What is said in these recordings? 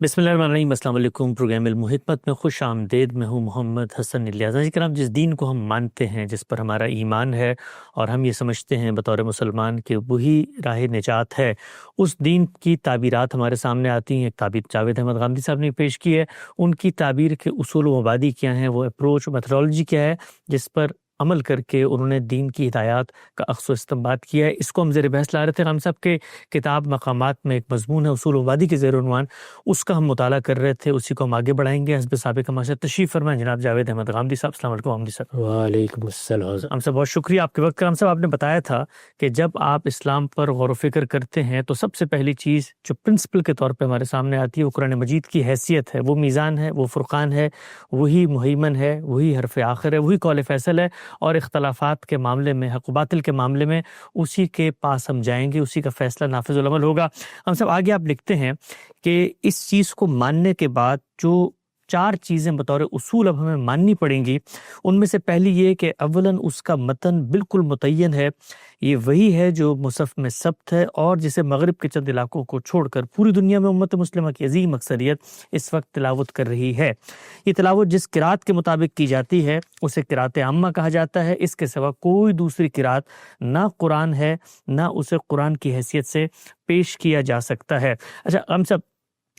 بسم اللہ الرحمن الرحیم۔ السلام علیکم۔ پروگرام علم و حکمت میں خوش آمدید۔ میں ہوں محمد حسن الیاس۔ کرام، جس دین کو ہم مانتے ہیں، جس پر ہمارا ایمان ہے اور ہم یہ سمجھتے ہیں بطور مسلمان کہ وہی راہ نجات ہے، اس دین کی تعبیرات ہمارے سامنے آتی ہیں۔ ایک تعبیر جاوید احمد غامدی صاحب نے پیش کی ہے، ان کی تعبیر کے اصول و مبادی کیا ہیں، وہ اپروچ میتھڈالوجی کیا ہے جس پر عمل کر کے انہوں نے دین کی ہدایات کا اخذ و استنباط کیا ہے۔ اس کو ہم زیر بحث لا رہے تھے۔ ہم سب کے کتاب مقامات میں ایک مضمون ہے اصول و مبادی کے زیر عنوان، اس کا ہم مطالعہ کر رہے تھے، اسی کو ہم آگے بڑھائیں گے۔ حسب سابق ہمارے ساتھ تشریف فرمائیں جناب جاوید احمد غامدی صاحب۔ السلام علیکم غامدی صاحب۔ وعلیکم السلام۔ ہم سب بہت شکریہ آپ کے وقت کا۔ ہم سب آپ نے بتایا تھا کہ جب آپ اسلام پر غور و فکر کرتے ہیں تو سب سے پہلی چیز جو پرنسپل کے طور پہ ہمارے سامنے آتی ہے وہ قرآن مجید کی حیثیت ہے، وہ میزان ہے، وہ فرقان ہے، وہی مہیمن ہے، وہی حرف آخر ہے، وہی قول فیصل ہے، اور اختلافات کے معاملے میں، حق و باطل کے معاملے میں اسی کے پاس ہم جائیں گے، اسی کا فیصلہ نافذ العمل ہوگا۔ ہم سب آگے آپ لکھتے ہیں کہ اس چیز کو ماننے کے بعد جو 4 چیزیں بطور اصول اب ہمیں ماننی پڑیں گی، ان میں سے پہلی یہ کہ اولاً اس کا متن بالکل متعین ہے، یہ وہی ہے جو مصحف میں ثبت ہے اور جسے مغرب کے چند علاقوں کو چھوڑ کر پوری دنیا میں امت مسلمہ کی عظیم اکثریت اس وقت تلاوت کر رہی ہے۔ یہ تلاوت جس قرات کے مطابق کی جاتی ہے اسے قرات عامہ کہا جاتا ہے۔ اس کے سوا کوئی دوسری قرات نہ قرآن ہے، نہ اسے قرآن کی حیثیت سے پیش کیا جا سکتا ہے۔ اچھا، ہم سب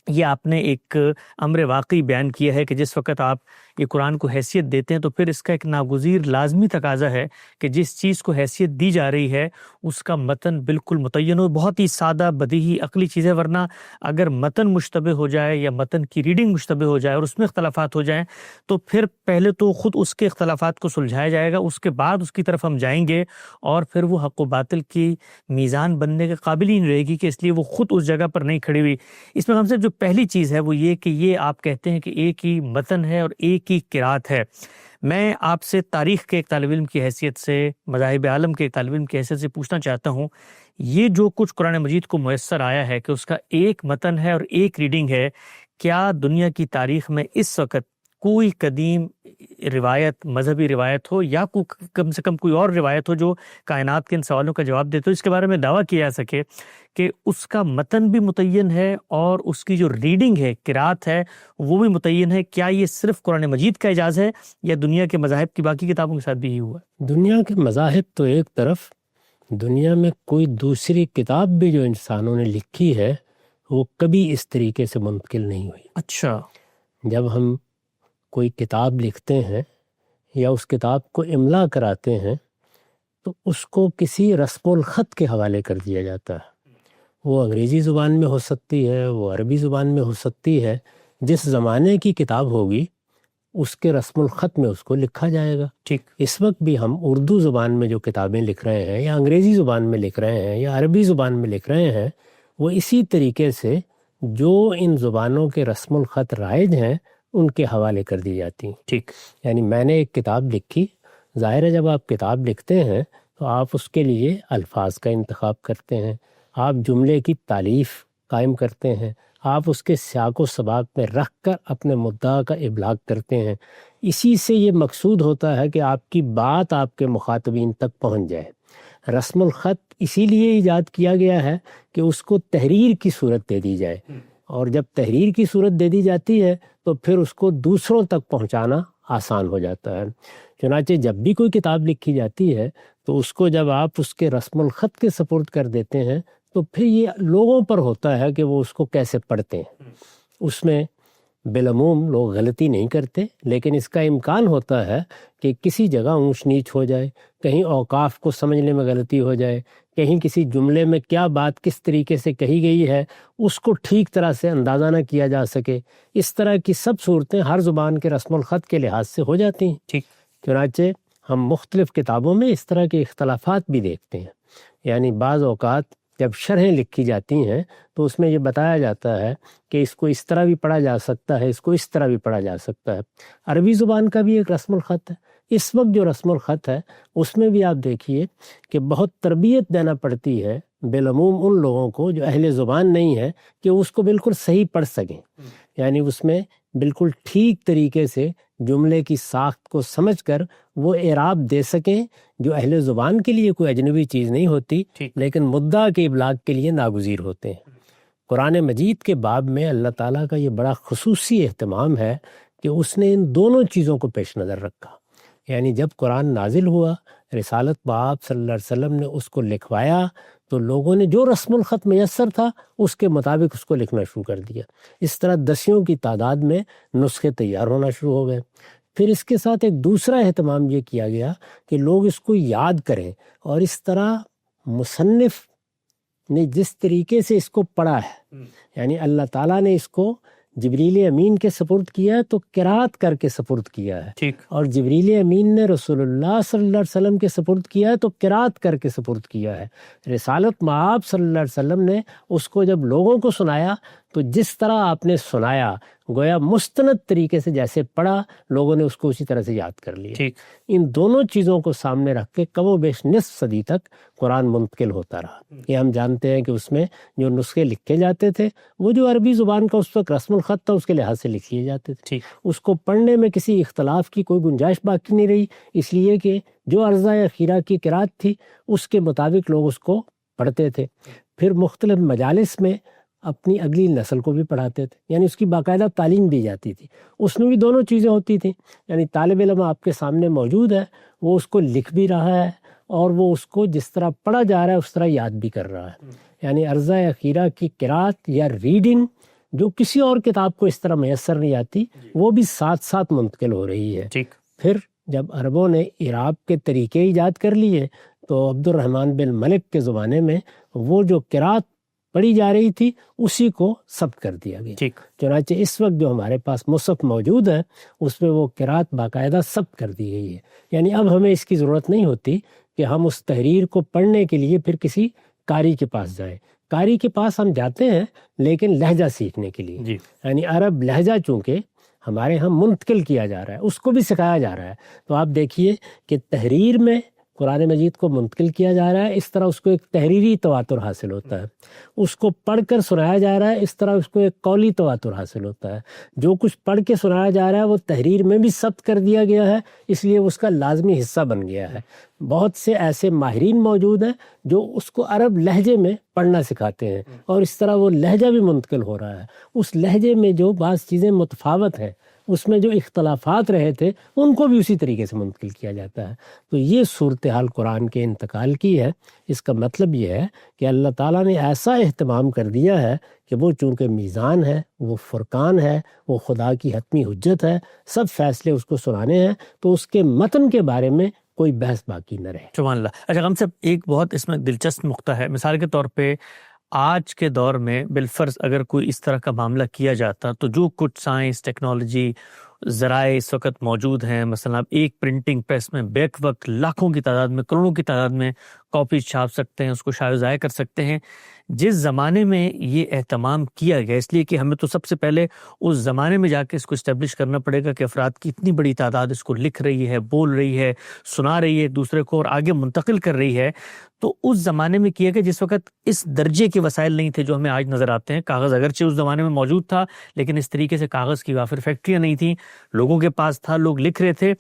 یہ آپ نے ایک امر واقعی بیان کیا ہے کہ جس وقت آپ یہ قرآن کو حیثیت دیتے ہیں تو پھر اس کا ایک ناگزیر لازمی تقاضا ہے کہ جس چیز کو حیثیت دی جا رہی ہے اس کا متن بالکل متعین ہو۔ بہت ہی سادہ بدیہی عقلی چیز ہے، ورنہ اگر متن مشتبہ ہو جائے یا متن کی ریڈنگ مشتبہ ہو جائے اور اس میں اختلافات ہو جائیں تو پھر پہلے تو خود اس کے اختلافات کو سلجھایا جائے گا، اس کے بعد اس کی طرف ہم جائیں گے اور پھر وہ حق و باطل کی میزان بننے کے قابل ہی نہیں رہے گی، کہ اس لیے وہ خود اس جگہ پر نہیں کھڑی ہوئی۔ اس میں ہم سے جو پہلی چیز ہے وہ یہ کہ یہ آپ کہتے ہیں کہ ایک ہی متن ہے اور ایک ہی قرات ہے۔ میں آپ سے تاریخ کے ایک طالب علم کی حیثیت سے، مذاہب عالم کے ایک طالب علم کی حیثیت سے پوچھنا چاہتا ہوں، یہ جو کچھ قرآن مجید کو میسر آیا ہے کہ اس کا ایک متن ہے اور ایک ریڈنگ ہے، کیا دنیا کی تاریخ میں اس وقت کوئی قدیم روایت، مذہبی روایت ہو یا کم سے کم کوئی اور روایت ہو جو کائنات کے ان سوالوں کا جواب دیتے ہو، اس کے بارے میں دعویٰ کیا جا سکے کہ اس کا متن بھی متعین ہے اور اس کی جو ریڈنگ ہے، قرات ہے، وہ بھی متعین ہے؟ کیا یہ صرف قرآن مجید کا اعجاز ہے یا دنیا کے مذاہب کی باقی کتابوں کے ساتھ بھی یہ ہوا ہے؟ دنیا کے مذاہب تو ایک طرف، دنیا میں کوئی دوسری کتاب بھی جو انسانوں نے لکھی ہے وہ کبھی اس طریقے سے منتقل نہیں ہوئی۔ اچھا، جب ہم کوئی کتاب لکھتے ہیں یا اس کتاب کو املا کراتے ہیں تو اس کو کسی رسم الخط کے حوالے کر دیا جاتا ہے۔ وہ انگریزی زبان میں ہو سکتی ہے، وہ عربی زبان میں ہو سکتی ہے، جس زمانے کی کتاب ہوگی اس کے رسم الخط میں اس کو لکھا جائے گا۔ ٹھیک، اس وقت بھی ہم اردو زبان میں جو کتابیں لکھ رہے ہیں یا انگریزی زبان میں لکھ رہے ہیں یا عربی زبان میں لکھ رہے ہیں، وہ اسی طریقے سے جو ان زبانوں کے رسم الخط رائج ہیں ان کے حوالے کر دی جاتی ہیں۔ ٹھیک، یعنی میں نے ایک کتاب لکھی، ظاہر ہے جب آپ کتاب لکھتے ہیں تو آپ اس کے لیے الفاظ کا انتخاب کرتے ہیں، آپ جملے کی تالیف قائم کرتے ہیں، آپ اس کے سیاق و سباق میں رکھ کر اپنے مدعا کا ابلاغ کرتے ہیں۔ اسی سے یہ مقصود ہوتا ہے کہ آپ کی بات آپ کے مخاطبین تک پہنچ جائے۔ رسم الخط اسی لیے ایجاد کیا گیا ہے کہ اس کو تحریر کی صورت دے دی جائے، اور جب تحریر کی صورت دے دی جاتی ہے تو پھر اس کو دوسروں تک پہنچانا آسان ہو جاتا ہے۔ چنانچہ جب بھی کوئی کتاب لکھی جاتی ہے تو اس کو جب آپ اس کے رسم الخط کے سپرد کر دیتے ہیں تو پھر یہ لوگوں پر ہوتا ہے کہ وہ اس کو کیسے پڑھتے ہیں۔ اس میں بالعموم لوگ غلطی نہیں کرتے، لیکن اس کا امکان ہوتا ہے کہ کسی جگہ اونچ نیچ ہو جائے، کہیں اوقاف کو سمجھنے میں غلطی ہو جائے، کہیں کسی جملے میں کیا بات کس طریقے سے کہی گئی ہے اس کو ٹھیک طرح سے اندازہ نہ کیا جا سکے۔ اس طرح کی سب صورتیں ہر زبان کے رسم الخط کے لحاظ سے ہو جاتی ہیں۔ ٹھیک، چنانچہ ہم مختلف کتابوں میں اس طرح کے اختلافات بھی دیکھتے ہیں۔ یعنی بعض اوقات جب شرحیں لکھی جاتی ہیں تو اس میں یہ بتایا جاتا ہے کہ اس کو اس طرح بھی پڑھا جا سکتا ہے، اس کو اس طرح بھی پڑھا جا سکتا ہے۔ عربی زبان کا بھی ایک رسم الخط ہے اس وقت جو رسم الخط ہے اس میں بھی آپ دیکھیے کہ بہت تربیت دینا پڑتی ہے بالعموم ان لوگوں کو جو اہل زبان نہیں ہے کہ اس کو بالکل صحیح پڑھ سکیں، یعنی اس میں بالکل ٹھیک طریقے سے جملے کی ساخت کو سمجھ کر وہ اعراب دے سکیں، جو اہل زبان کے لیے کوئی اجنبی چیز نہیں ہوتی لیکن مدعا کے ابلاغ کے لیے ناگزیر ہوتے ہیں۔ قرآن مجید کے باب میں اللہ تعالیٰ کا یہ بڑا خصوصی اہتمام ہے کہ اس نے ان دونوں چیزوں کو پیش نظر رکھا، یعنی جب قرآن نازل ہوا، رسالت باب صلی اللہ علیہ وسلم نے اس کو لکھوایا تو لوگوں نے جو رسم الخط میسر تھا اس کے مطابق اس کو لکھنا شروع کر دیا۔ اس طرح دسیوں کی تعداد میں نسخے تیار ہونا شروع ہو گئے۔ پھر اس کے ساتھ ایک دوسرا اہتمام یہ کیا گیا کہ لوگ اس کو یاد کریں، اور اس طرح مصنف نے جس طریقے سے اس کو پڑھا ہے، یعنی اللہ تعالیٰ نے اس کو جبریل امین کے سپرد کیا ہے تو قرات کر کے سپرد کیا ہے، اور جبریل امین نے رسول اللہ صلی اللہ علیہ وسلم کے سپرد کیا ہے تو قرات کر کے سپرد کیا ہے۔ رسالت مآب صلی اللہ علیہ وسلم نے اس کو جب لوگوں کو سنایا تو جس طرح آپ نے سنایا گویا مستند طریقے سے جیسے پڑھا، لوگوں نے اس کو اسی طرح سے یاد کر لیا۔ ان دونوں چیزوں کو سامنے رکھ کے کم و بیش نصف صدی تک قرآن منتقل ہوتا رہا۔ یہ ہم جانتے ہیں کہ اس میں جو نسخے لکھے جاتے تھے وہ جو عربی زبان کا اس وقت رسم الخط تھا اس کے لحاظ سے لکھ لیے جاتے تھے، اس کو پڑھنے میں کسی اختلاف کی کوئی گنجائش باقی نہیں رہی، اس لیے کہ جو عرضہ اخیرہ کی قرات تھی اس کے مطابق لوگ اس کو پڑھتے تھے۔ پھر مختلف مجالس میں اپنی اگلی نسل کو بھی پڑھاتے تھے، یعنی اس کی باقاعدہ تعلیم دی جاتی تھی۔ اس میں بھی دونوں چیزیں ہوتی تھیں، یعنی طالب علم آپ کے سامنے موجود ہے، وہ اس کو لکھ بھی رہا ہے اور وہ اس کو جس طرح پڑھا جا رہا ہے اس طرح یاد بھی کر رہا ہے۔ یعنی عرضہ اخیرہ کی قرات یا ریڈنگ جو کسی اور کتاب کو اس طرح میسر نہیں آتی، وہ بھی ساتھ ساتھ منتقل ہو رہی ہے۔ پھر جب عربوں نے اعراب کے طریقے ایجاد کر لیے تو عبد الرحمن بن ملک کے زمانے میں وہ جو قرات پڑھی جا رہی تھی اسی کو ثبت کر دیا گیا۔ چنانچہ اس وقت جو ہمارے پاس مصحف موجود ہے اس میں وہ قرات باقاعدہ ثبت کر دی گئی ہے، یعنی اب ہمیں اس کی ضرورت نہیں ہوتی کہ ہم اس تحریر کو پڑھنے کے لیے پھر کسی قاری کے پاس جائیں۔ قاری کے پاس ہم جاتے ہیں لیکن لہجہ سیکھنے کے لیے، یعنی عرب لہجہ چونکہ ہمارے ہاں منتقل کیا جا رہا ہے اس کو بھی سکھایا جا رہا ہے، تو آپ دیکھیے کہ تحریر میں قرآن مجید کو منتقل کیا جا رہا ہے، اس طرح اس کو ایک تحریری تواتر حاصل ہوتا ہے، اس کو پڑھ کر سنایا جا رہا ہے، اس طرح اس کو ایک قولی تواتر حاصل ہوتا ہے۔ جو کچھ پڑھ کے سنایا جا رہا ہے وہ تحریر میں بھی ثبت کر دیا گیا ہے، اس لیے اس کا لازمی حصہ بن گیا ہے۔ بہت سے ایسے ماہرین موجود ہیں جو اس کو عرب لہجے میں پڑھنا سکھاتے ہیں، اور اس طرح وہ لہجہ بھی منتقل ہو رہا ہے۔ اس لہجے میں جو بعض چیزیں متفاوت ہیں، اس میں جو اختلافات رہے تھے ان کو بھی اسی طریقے سے منتقل کیا جاتا ہے۔ تو یہ صورتحال قرآن کے انتقال کی ہے۔ اس کا مطلب یہ ہے کہ اللہ تعالیٰ نے ایسا اہتمام کر دیا ہے کہ وہ چونکہ میزان ہے، وہ فرقان ہے، وہ خدا کی حتمی حجت ہے، سب فیصلے اس کو سنانے ہیں، تو اس کے متن کے بارے میں کوئی بحث باقی نہ رہے۔ سبحان اللہ۔ اچھا غم صاحب، ایک بہت اس میں دلچسپ نقطہ ہے، مثال کے طور پہ آج کے دور میں بالفرض اگر کوئی اس طرح کا معاملہ کیا جاتا تو جو کچھ سائنس، ٹیکنالوجی، ذرائع اس وقت موجود ہیں، مثلا آپ ایک پرنٹنگ پریس میں بیک وقت لاکھوں کی تعداد میں، کروڑوں کی تعداد میں کاپی چھاپ سکتے ہیں، اس کو شائع و ضائع کر سکتے ہیں۔ جس زمانے میں یہ اہتمام کیا گیا، اس لیے کہ ہمیں تو سب سے پہلے اس زمانے میں جا کے اس کو اسٹیبلش کرنا پڑے گا کہ افراد کی اتنی بڑی تعداد اس کو لکھ رہی ہے، بول رہی ہے، سنا رہی ہے ایک دوسرے کو اور آگے منتقل کر رہی ہے، تو اس زمانے میں کیا گیا جس وقت اس درجے کے وسائل نہیں تھے جو ہمیں آج نظر آتے ہیں۔ کاغذ اگرچہ اس زمانے میں موجود تھا لیکن اس طریقے سے کاغذ کی وافر فیکٹریاں نہیں تھیں، لوگوں کے پاس تھا، لوگ لکھ رہے تھے۔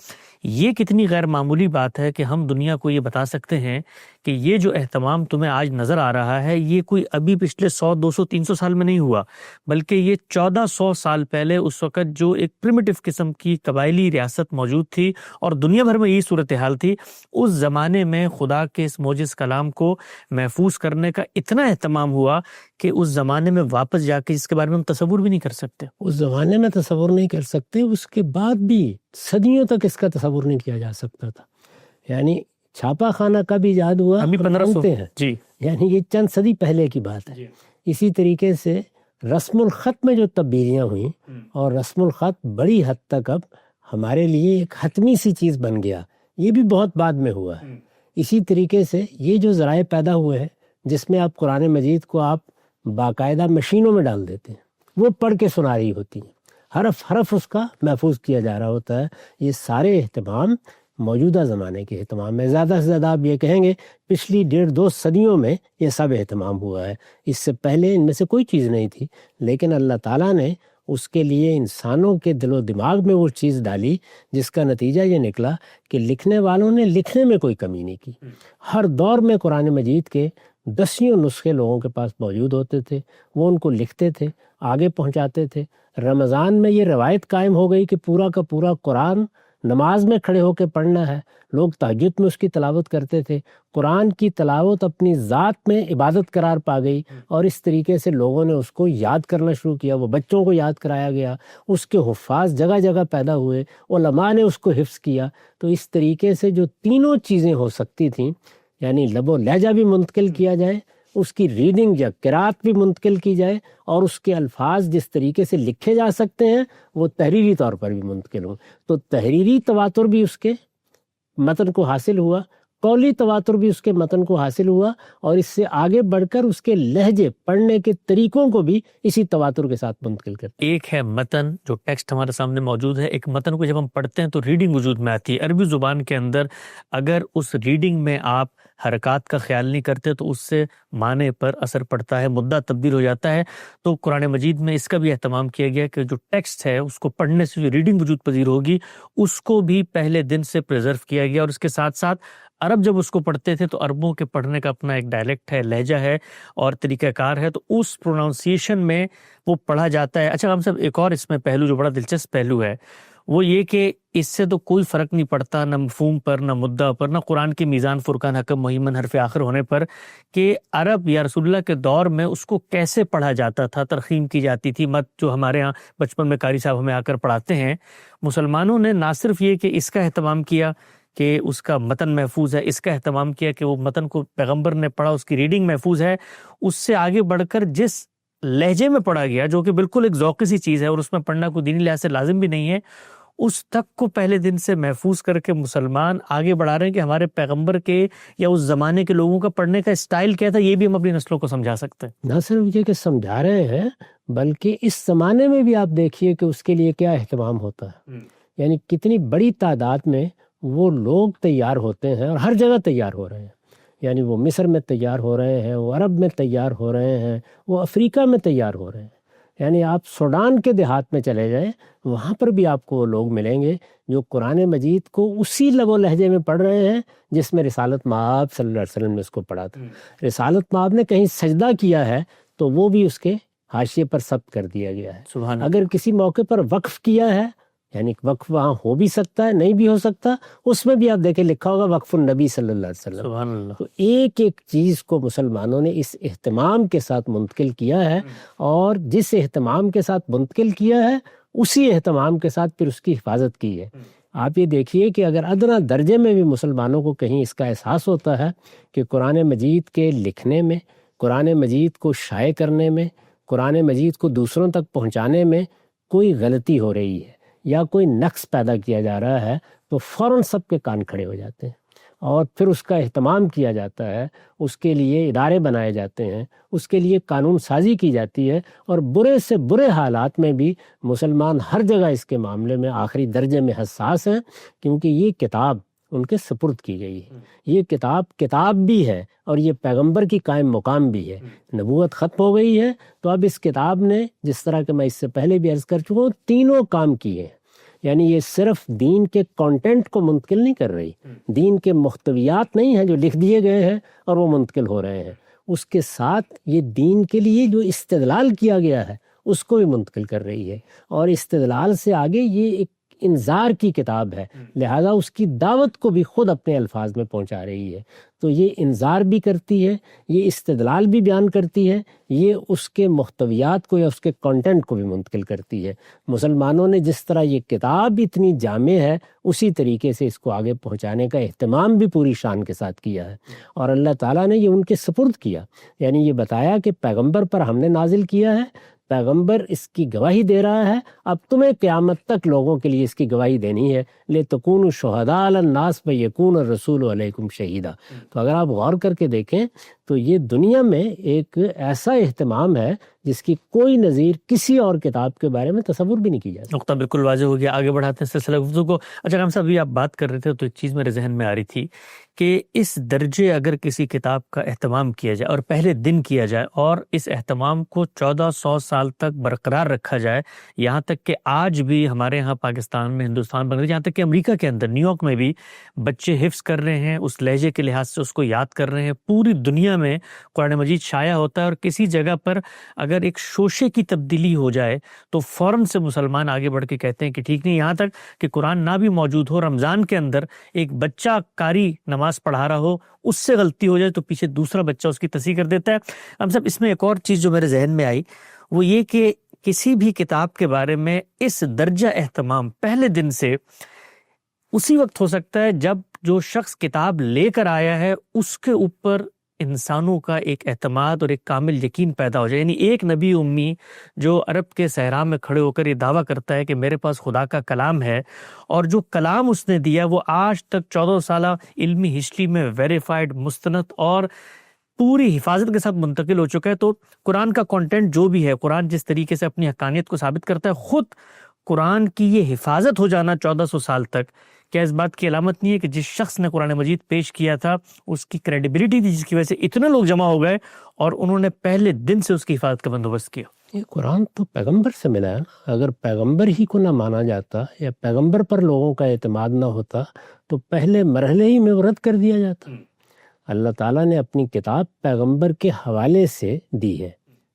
یہ کتنی غیر معمولی بات ہے کہ ہم دنیا کو یہ بتا سکتے ہیں کہ یہ جو اہتمام تمہیں آج نظر آ رہا ہے یہ کوئی ابھی پچھلے 100، 200، 300 سال میں نہیں ہوا، بلکہ یہ 1400 سال پہلے اس وقت جو ایک پریمیٹو قسم کی قبائلی ریاست موجود تھی اور دنیا بھر میں یہی صورتحال تھی، اس زمانے میں خدا کے اس موجز کلام کو محفوظ کرنے کا اتنا اہتمام ہوا کہ اس زمانے میں واپس جا کے اس کے بارے میں ہم تصور بھی نہیں کر سکتے۔ اس زمانے میں تصور نہیں کر سکتے، اس کے بعد بھی صدیوں تک اس کا تصور نہیں کیا جا سکتا تھا۔ یعنی چھاپا خانہ کب ایجاد ہوا ابھی 1500 ہیں، جی، یعنی یہ چند صدی پہلے کی بات ہے۔ اسی طریقے سے رسم الخط میں جو تبدیلیاں ہوئیں، اور رسم الخط بڑی حد تک اب ہمارے لیے ایک حتمی سی چیز بن گیا، یہ بھی بہت بعد میں ہوا ہے۔ اسی طریقے سے یہ جو ذرائع پیدا ہوئے ہیں جس میں آپ قرآن مجید کو آپ باقاعدہ مشینوں میں ڈال دیتے ہیں، وہ پڑھ کے سنا رہی ہوتی ہیں، حرف حرف اس کا محفوظ کیا جا رہا ہوتا ہے، یہ سارے اہتمام موجودہ زمانے کے اہتمام میں. زیادہ سے زیادہ آپ یہ کہیں گے پچھلی 1.5-2 صدیوں میں یہ سب اہتمام ہوا ہے. اس سے پہلے ان میں سے کوئی چیز نہیں تھی، لیکن اللہ تعالیٰ نے اس کے لیے انسانوں کے دل و دماغ میں وہ چیز ڈالی جس کا نتیجہ یہ نکلا کہ لکھنے والوں نے لکھنے میں کوئی کمی نہیں کی. ہر دور میں قرآن مجید کے دسیوں نسخے لوگوں کے پاس موجود ہوتے تھے، وہ ان کو لکھتے تھے، آگے پہنچاتے تھے. رمضان میں یہ روایت قائم ہو گئی کہ پورا کا پورا قرآن نماز میں کھڑے ہو کے پڑھنا ہے. لوگ تہجد میں اس کی تلاوت کرتے تھے. قرآن کی تلاوت اپنی ذات میں عبادت قرار پا گئی، اور اس طریقے سے لوگوں نے اس کو یاد کرنا شروع کیا. وہ بچوں کو یاد کرایا گیا، اس کے حفاظ جگہ جگہ پیدا ہوئے، علماء نے اس کو حفظ کیا. تو اس طریقے سے جو تینوں چیزیں ہو سکتی تھیں، یعنی لب و لہجہ بھی منتقل کیا جائے، اس کی ریڈنگ یا قرات بھی منتقل کی جائے، اور اس کے الفاظ جس طریقے سے لکھے جا سکتے ہیں وہ تحریری طور پر بھی منتقل ہوں. تو تحریری تواتر بھی اس کے متن کو حاصل ہوا، قولی تواتر بھی اس کے متن کو حاصل ہوا، اور اس سے آگے بڑھ کر اس کے لہجے پڑھنے کے طریقوں کو بھی اسی تواتر کے ساتھ منتقل کرتے ہیں. ایک ہے متن جو ٹیکسٹ ہمارے سامنے موجود ہے، ایک متن کو جب ہم پڑھتے ہیں تو ریڈنگ وجود میں آتی ہے. عربی زبان کے اندر اگر اس ریڈنگ میں آپ حرکات کا خیال نہیں کرتے تو اس سے معنی پر اثر پڑتا ہے، مدعا تبدیل ہو جاتا ہے. تو قرآن مجید میں اس کا بھی اہتمام کیا گیا کہ جو ٹیکسٹ ہے اس کو پڑھنے سے جو ریڈنگ وجود پذیر ہوگی اس کو بھی پہلے دن سے پریزرو کیا گیا. اور اس کے ساتھ ساتھ عرب جب اس کو پڑھتے تھے تو عربوں کے پڑھنے کا اپنا ایک ڈائلیکٹ ہے، لہجہ ہے اور طریقہ کار ہے، تو اس پروناؤنسیشن میں وہ پڑھا جاتا ہے. اچھا ہم سب ایک اور اس میں پہلو جو بڑا دلچسپ پہلو ہے وہ یہ کہ اس سے تو کوئی فرق نہیں پڑتا نہ مفہوم پر، نہ مدعا پر، نہ قرآن کی میزان فرقان حکم مہیمن حرف آخر ہونے پر، کہ عرب یا رسول اللہ کے دور میں اس کو کیسے پڑھا جاتا تھا، ترخیم کی جاتی تھی. مت جو ہمارے ہاں بچپن میں قاری صاحب ہمیں آ کر پڑھاتے ہیں، مسلمانوں نے نہ صرف یہ کہ اس کا اہتمام کیا کہ اس کا متن محفوظ ہے، اس کا اہتمام کیا کہ وہ متن کو پیغمبر نے پڑھا، اس کی ریڈنگ محفوظ ہے، اس سے آگے بڑھ کر جس لہجے میں پڑھا گیا جو کہ بالکل ایک ذوقی سی چیز ہے اور اس میں پڑھنا کوئی دینی لحاظ سے لازم بھی نہیں ہے، اس تک کو پہلے دن سے محفوظ کر کے مسلمان آگے بڑھا رہے ہیں کہ ہمارے پیغمبر کے یا اس زمانے کے لوگوں کا پڑھنے کا اسٹائل کیا تھا. یہ بھی ہم اپنی نسلوں کو سمجھا سکتے ہیں. نہ صرف یہ کہ سمجھا رہے ہیں بلکہ اس زمانے میں بھی آپ دیکھیے کہ اس کے لیے کیا اہتمام ہوتا ہے. یعنی کتنی بڑی تعداد میں وہ لوگ تیار ہوتے ہیں، اور ہر جگہ تیار ہو رہے ہیں. یعنی وہ مصر میں تیار ہو رہے ہیں، وہ عرب میں تیار ہو رہے ہیں، وہ افریقہ میں تیار ہو رہے ہیں. یعنی آپ سوڈان کے دیہات میں چلے جائیں، وہاں پر بھی آپ کو وہ لوگ ملیں گے جو قرآن مجید کو اسی لب و لہجے میں پڑھ رہے ہیں جس میں رسالت مآب صلی اللہ علیہ وسلم نے اس کو پڑھا تھا. رسالت مآب نے کہیں سجدہ کیا ہے تو وہ بھی اس کے حاشیے پر ثبت کر دیا گیا ہے. سبحان اگر کسی موقع پر وقف کیا ہے، یعنی وقف وہاں ہو بھی سکتا ہے، نہیں بھی ہو سکتا، اس میں بھی آپ دیکھیں لکھا ہوگا وقف النبی صلی اللہ علیہ وسلم. سبحان اللہ. تو ایک ایک چیز کو مسلمانوں نے اس اہتمام کے ساتھ منتقل کیا ہے، اور جس اہتمام کے ساتھ منتقل کیا ہے اسی اہتمام کے ساتھ پھر اس کی حفاظت کی ہے. آپ یہ دیکھیے کہ اگر ادنا درجے میں بھی مسلمانوں کو کہیں اس کا احساس ہوتا ہے کہ قرآن مجید کے لکھنے میں، قرآن مجید کو شائع کرنے میں، قرآن مجید کو دوسروں تک پہنچانے میں کوئی غلطی ہو رہی ہے یا کوئی نقص پیدا کیا جا رہا ہے، تو فوراً سب کے کان کھڑے ہو جاتے ہیں اور پھر اس کا اہتمام کیا جاتا ہے. اس کے لیے ادارے بنائے جاتے ہیں، اس کے لیے قانون سازی کی جاتی ہے، اور برے سے برے حالات میں بھی مسلمان ہر جگہ اس کے معاملے میں آخری درجے میں حساس ہیں، کیونکہ یہ کتاب ان کے سپرد کی گئی ہے. یہ کتاب بھی ہے اور یہ پیغمبر کی قائم مقام بھی ہے. نبوت ختم ہو گئی ہے تو اب اس کتاب نے، جس طرح کہ میں اس سے پہلے بھی عرض کر چکا ہوں، تینوں کام کیے ہیں. یعنی یہ صرف دین کے کانٹینٹ کو منتقل نہیں کر رہی، دین کے محتویات نہیں ہیں جو لکھ دیے گئے ہیں اور وہ منتقل ہو رہے ہیں، اس کے ساتھ یہ دین کے لیے جو استدلال کیا گیا ہے اس کو بھی منتقل کر رہی ہے. اور استدلال سے آگے یہ ایک انذار کی کتاب ہے، لہذا اس کی دعوت کو بھی خود اپنے الفاظ میں پہنچا رہی ہے. تو یہ انذار بھی کرتی ہے، یہ استدلال بھی بیان کرتی ہے، یہ اس کے محتویات کو یا اس کے کنٹینٹ کو بھی منتقل کرتی ہے. مسلمانوں نے جس طرح یہ کتاب اتنی جامع ہے اسی طریقے سے اس کو آگے پہنچانے کا اہتمام بھی پوری شان کے ساتھ کیا ہے، اور اللہ تعالیٰ نے یہ ان کے سپرد کیا. یعنی یہ بتایا کہ پیغمبر پر ہم نے نازل کیا ہے، پیغمبر اس کی گواہی دے رہا ہے، اب تمہیں قیامت تک لوگوں کے لیے اس کی گواہی دینی ہے. لِتَكُونُوا شُهَدَاءَ عَلَى النَّاسِ وَيَكُونَ الرَّسُولُ عَلَيْكُمْ شَهِيدًا. تو اگر آپ غور کر کے دیکھیں تو یہ دنیا میں ایک ایسا اہتمام ہے جس کی کوئی نظیر کسی اور کتاب کے بارے میں تصور بھی نہیں کی جاتی۔ نقطہ بالکل واضح ہو گیا، آگے بڑھاتے ہیں سلسلہ گفتگو کو۔ اچھا ہم صاحب ابھی آپ بات کر رہے تھے تو ایک چیز میرے ذہن میں آ رہی تھی کہ اس درجے اگر کسی کتاب کا اہتمام کیا جائے اور پہلے دن کیا جائے اور اس اہتمام کو 1400 سال تک برقرار رکھا جائے، یہاں تک کہ آج بھی ہمارے یہاں پاکستان میں، ہندوستان، بنگلہ دیش، یہاں تک کہ امریکہ کے اندر نیو یارک میں بھی بچے حفظ کر رہے ہیں، اس لہجے کے لحاظ سے اس کو یاد کر رہے ہیں، پوری دنیا میں قرآن مجید شائع ہوتا ہے، اور کسی جگہ پر اگر ایک شوشے کی تبدیلی ہو جائے تو فوراً سے مسلمان آگے بڑھ کے کہتے ہیں کہ ٹھیک نہیں، یہاں تک کہ قرآن نہ بھی موجود ہو، رمضان کے اندر ایک بچہ قاری نماز پڑھا رہا ہو، اس سے غلطی ہو جائے تو پیچھے دوسرا بچہ اس کی تصحیح کر دیتا ہے۔ ہم سب اس میں ایک اور چیز جو میرے ذہن میں آئی وہ یہ کہ کسی بھی کتاب کے بارے میں اس درجہ اہتمام پہلے دن سے اسی وقت ہو سکتا ہے جب جو شخص کتاب لے کر آیا ہے اس کے اوپر انسانوں کا ایک اعتماد اور ایک کامل یقین پیدا ہو جائے۔ یعنی ایک نبی امی جو عرب کے صحرا میں کھڑے ہو کر یہ دعویٰ کرتا ہے کہ میرے پاس خدا کا کلام ہے، اور جو کلام اس نے دیا وہ آج تک 14 سالہ علمی ہسٹری میں ویریفائڈ، مستند اور پوری حفاظت کے ساتھ منتقل ہو چکا ہے، تو قرآن کا کنٹینٹ جو بھی ہے، قرآن جس طریقے سے اپنی حقانیت کو ثابت کرتا ہے، خود قرآن کی یہ حفاظت ہو جانا 1400 سال تک، کیا اس بات کی علامت نہیں ہے کہ جس شخص نے قرآن مجید پیش کیا تھا اس کی کریڈیبلٹی تھی، جس کی وجہ سے اتنے لوگ جمع ہو گئے اور انہوں نے پہلے دن سے اس کی حفاظت کا بندوبست کیا؟ یہ قرآن تو پیغمبر سے ملا ہے نا۔ اگر پیغمبر ہی کو نہ مانا جاتا یا پیغمبر پر لوگوں کا اعتماد نہ ہوتا تو پہلے مرحلے ہی میں وہ رد کر دیا جاتا۔ اللہ تعالیٰ نے اپنی کتاب پیغمبر کے حوالے سے دی ہے،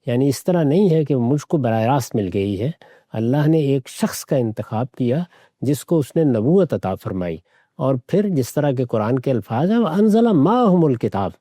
یعنی اس طرح نہیں ہے کہ مجھ کو براہ راست مل گئی ہے۔ اللہ نے ایک شخص کا انتخاب کیا جس کو اس نے نبوت عطا فرمائی، اور پھر جس طرح کے قرآن کے الفاظ ہیں وَأَنزَلَ مَعَهُمُ الْكِتَابَ،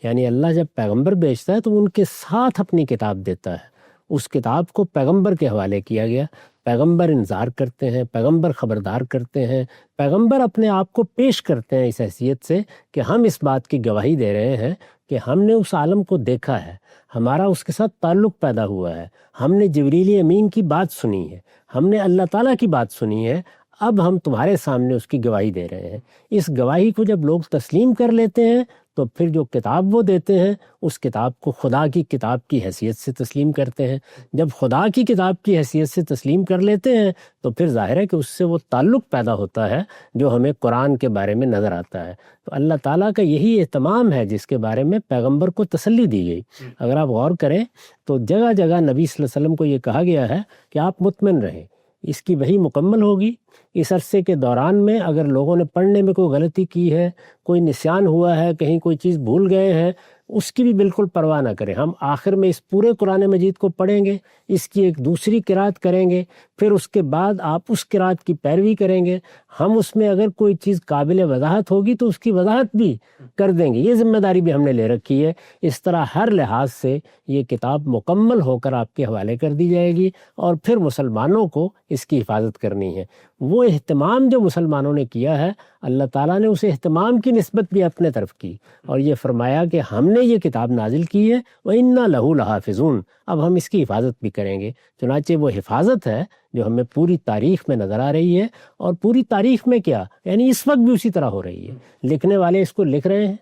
یعنی اللہ جب پیغمبر بھیجتا ہے تو ان کے ساتھ اپنی کتاب دیتا ہے۔ اس کتاب کو پیغمبر کے حوالے کیا گیا، پیغمبر انذار کرتے ہیں، پیغمبر خبردار کرتے ہیں، پیغمبر اپنے آپ کو پیش کرتے ہیں اس حیثیت سے کہ ہم اس بات کی گواہی دے رہے ہیں کہ ہم نے اس عالم کو دیکھا ہے، ہمارا اس کے ساتھ تعلق پیدا ہوا ہے، ہم نے جبریل امین کی بات سنی ہے، ہم نے اللہ تعالیٰ کی بات سنی ہے، اب ہم تمہارے سامنے اس کی گواہی دے رہے ہیں۔ اس گواہی کو جب لوگ تسلیم کر لیتے ہیں تو پھر جو کتاب وہ دیتے ہیں اس کتاب کو خدا کی کتاب کی حیثیت سے تسلیم کرتے ہیں۔ جب خدا کی کتاب کی حیثیت سے تسلیم کر لیتے ہیں تو پھر ظاہر ہے کہ اس سے وہ تعلق پیدا ہوتا ہے جو ہمیں قرآن کے بارے میں نظر آتا ہے۔ تو اللہ تعالیٰ کا یہی اہتمام ہے جس کے بارے میں پیغمبر کو تسلی دی گئی۔ اگر آپ غور کریں تو جگہ جگہ نبی صلی اللہ علیہ وسلم کو یہ کہا گیا ہے کہ آپ مطمئن رہیں، اس کی وحی مکمل ہوگی۔ اس عرصے کے دوران میں اگر لوگوں نے پڑھنے میں کوئی غلطی کی ہے، کوئی نسیان ہوا ہے، کہیں کوئی چیز بھول گئے ہیں، اس کی بھی بالکل پرواہ نہ کریں۔ ہم آخر میں اس پورے قرآن مجید کو پڑھیں گے، اس کی ایک دوسری قرأت کریں گے، پھر اس کے بعد آپ اس قرأت کی پیروی کریں گے۔ ہم اس میں اگر کوئی چیز قابل وضاحت ہوگی تو اس کی وضاحت بھی کر دیں گے، یہ ذمہ داری بھی ہم نے لے رکھی ہے۔ اس طرح ہر لحاظ سے یہ کتاب مکمل ہو کر آپ کے حوالے کر دی جائے گی، اور پھر مسلمانوں کو اس کی حفاظت کرنی ہے۔ وہ اہتمام جو مسلمانوں نے کیا ہے، اللہ تعالیٰ نے اس اہتمام کی نسبت بھی اپنے طرف کی، اور یہ فرمایا کہ ہم نے یہ کتاب نازل کی ہے وَإِنَّا لَهُ لَحَافِظُونَ، اب ہم اس کی حفاظت بھی کریں گے۔ چنانچہ وہ حفاظت ہے جو ہمیں پوری تاریخ میں نظر آ رہی ہے، اور پوری تاریخ میں کیا یعنی اس وقت بھی اسی طرح ہو رہی ہے۔ لکھنے والے اس کو لکھ رہے ہیں،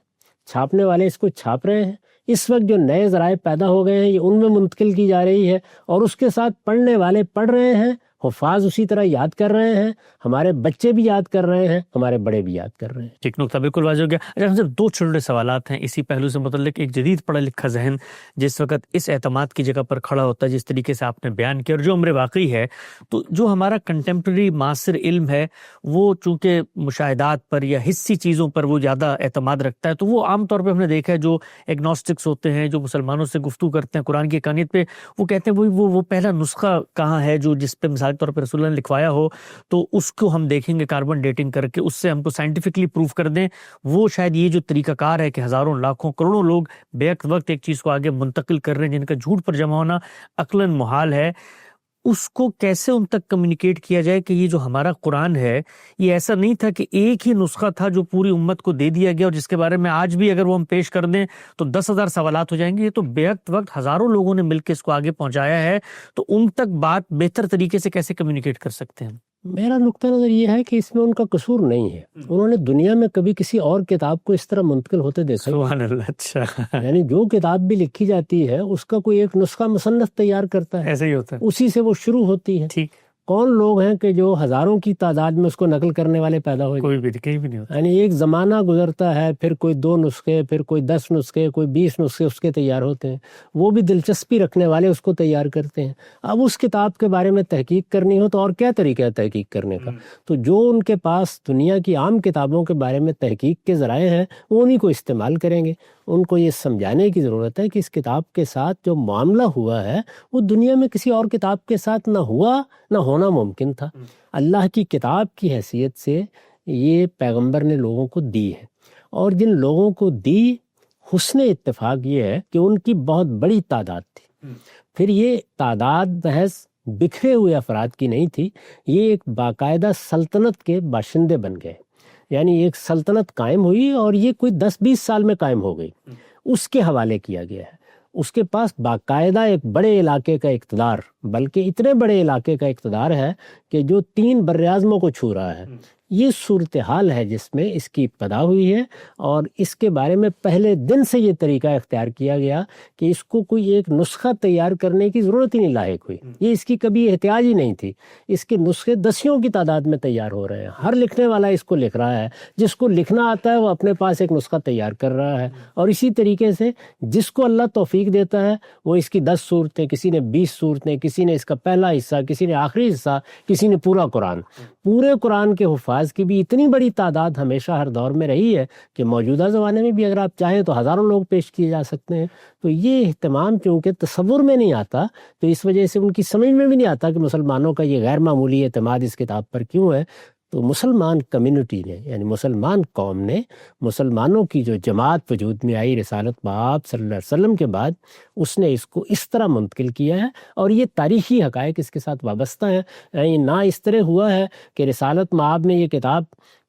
چھاپنے والے اس کو چھاپ رہے ہیں، اس وقت جو نئے ذرائع پیدا ہو گئے ہیں یہ ان میں منتقل کی جا رہی ہے، اور اس کے ساتھ پڑھنے والے پڑھ رہے ہیں، حفاظ اسی طرح یاد کر رہے ہیں، ہمارے بچے بھی یاد کر رہے ہیں، ہمارے بڑے بھی یاد کر رہے ہیں۔ ٹھیک، نقطہ بالکل واضح ہو گیا۔ اچھا ہم صرف دو چھوٹے سوالات ہیں اسی پہلو سے متعلق۔ ایک جدید پڑھا لکھا ذہن جس وقت اس اعتماد کی جگہ پر کھڑا ہوتا ہے جس طریقے سے آپ نے بیان کیا، اور جو امر واقعی ہے، تو جو ہمارا کنٹمپریری معاصر علم ہے وہ چونکہ مشاہدات پر یا حسی چیزوں پر وہ زیادہ اعتماد رکھتا ہے، تو وہ عام طور پہ ہم نے دیکھا ہے جو ایگنوسٹکس ہوتے ہیں، جو مسلمانوں سے گفتگو کرتے ہیں قرآن کی حقانیت پہ، وہ کہتے ہیں وہ پہلا نسخہ کہاں ہے جو جس پہ مثال کے طور پہ رسول اللہ نے لکھوایا ہو تو اس کو ہم دیکھیں گے کاربن ڈیٹنگ کر کے، اس سے ہم کو سائنٹیفکلی پروف کر دیں۔ وہ شاید یہ جو طریقہ کار ہے کہ ہزاروں لاکھوں کروڑوں لوگ بیک وقت ایک چیز کو آگے منتقل کر رہے ہیں جن کا جھوٹ پر جمع ہونا عقلاً محال ہے، اس کو کیسے ان تک کمیونیکیٹ کیا جائے کہ یہ جو ہمارا قرآن ہے یہ ایسا نہیں تھا کہ ایک ہی نسخہ تھا جو پوری امت کو دے دیا گیا اور جس کے بارے میں آج بھی اگر وہ ہم پیش کر دیں تو 10,000 سوالات ہو جائیں گے۔ یہ تو بیک وقت ہزاروں لوگوں نے مل کے اس کو آگے پہنچایا ہے، تو ان تک بات بہتر طریقے سے کیسے کمیونیکیٹ کر سکتے ہیں؟ میرا نقطہ نظر یہ ہے کہ اس میں ان کا قصور نہیں ہے. انہوں نے دنیا میں کبھی کسی اور کتاب کو اس طرح منتقل ہوتے دیکھا. سبحان اللہ. اچھا. یعنی جو کتاب بھی لکھی جاتی ہے اس کا کوئی ایک نسخہ مصنف تیار کرتا ہے, ایسے ہی ہوتا ہے. اسی سے وہ شروع ہوتی ہے. ٹھیک. کون لوگ ہیں کہ جو ہزاروں کی تعداد میں اس کو نقل کرنے والے پیدا ہوئے؟ کوئی بھی کہیں بھی نہیں ہوتا. یعنی ایک زمانہ گزرتا ہے, پھر کوئی 2 نسخے, پھر کوئی 10 نسخے, کوئی 20 نسخے اس کے تیار ہوتے ہیں. وہ بھی دلچسپی رکھنے والے اس کو تیار کرتے ہیں. اب اس کتاب کے بارے میں تحقیق کرنی ہو تو اور کیا طریقہ ہے تحقیق کرنے کا؟ تو جو ان کے پاس دنیا کی عام کتابوں کے بارے میں تحقیق کے ذرائع ہیں وہ انہیں کو استعمال کریں گے. ان کو یہ سمجھانے کی ضرورت ہے کہ اس کتاب کے ساتھ جو معاملہ ہوا ہے وہ دنیا میں کسی اور کتاب کے ساتھ نہ ہوا نہ ہونا ممکن تھا. اللہ کی کتاب کی حیثیت سے یہ پیغمبر نے لوگوں کو دی ہے, اور جن لوگوں کو دی حسن اتفاق یہ ہے کہ ان کی بہت بڑی تعداد تھی. پھر یہ تعداد محض بکھرے ہوئے افراد کی نہیں تھی, یہ ایک باقاعدہ سلطنت کے باشندے بن گئے. یعنی ایک سلطنت قائم ہوئی اور یہ کوئی 10-20 سال میں قائم ہو گئی, اس کے حوالے کیا گیا ہے. اس کے پاس باقاعدہ ایک بڑے علاقے کا اقتدار, بلکہ اتنے بڑے علاقے کا اقتدار ہے کہ جو 3 براعظموں کو چھو رہا ہے. یہ صورتحال ہے جس میں اس کی ابتدا ہوئی ہے, اور اس کے بارے میں پہلے دن سے یہ طریقہ اختیار کیا گیا کہ اس کو کوئی ایک نسخہ تیار کرنے کی ضرورت ہی نہیں لاحق ہوئی. یہ اس کی کبھی احتیاج ہی نہیں تھی. اس کے نسخے دسیوں کی تعداد میں تیار ہو رہے ہیں. ہر لکھنے والا اس کو لکھ رہا ہے, جس کو لکھنا آتا ہے وہ اپنے پاس ایک نسخہ تیار کر رہا ہے. اور اسی طریقے سے جس کو اللہ توفیق دیتا ہے وہ اس کی 10 صورتیں, کسی نے 20 صورتیں, کسی نے اس کا پہلا حصہ, کسی نے آخری حصہ, کسی نے پورا قرآن. پورے قرآن کے حفاظ کی بھی اتنی بڑی تعداد ہمیشہ ہر دور میں رہی ہے کہ موجودہ زمانے میں بھی اگر آپ چاہیں تو ہزاروں لوگ پیش کیے جا سکتے ہیں. تو یہ اہتمام چونکہ تصور میں نہیں آتا, تو اس وجہ سے ان کی سمجھ میں بھی نہیں آتا کہ مسلمانوں کا یہ غیر معمولی اعتماد اس کتاب پر کیوں ہے. تو مسلمان کمیونٹی نے, یعنی مسلمان قوم نے, مسلمانوں کی جو جماعت وجود میں آئی رسالت باب صلی اللہ علیہ وسلم کے بعد, اس نے اس کو اس طرح منتقل کیا ہے. اور یہ تاریخی حقائق اس کے ساتھ وابستہ ہیں. یعنی نہ اس طرح ہوا ہے کہ رسالت مآب نے یہ کتاب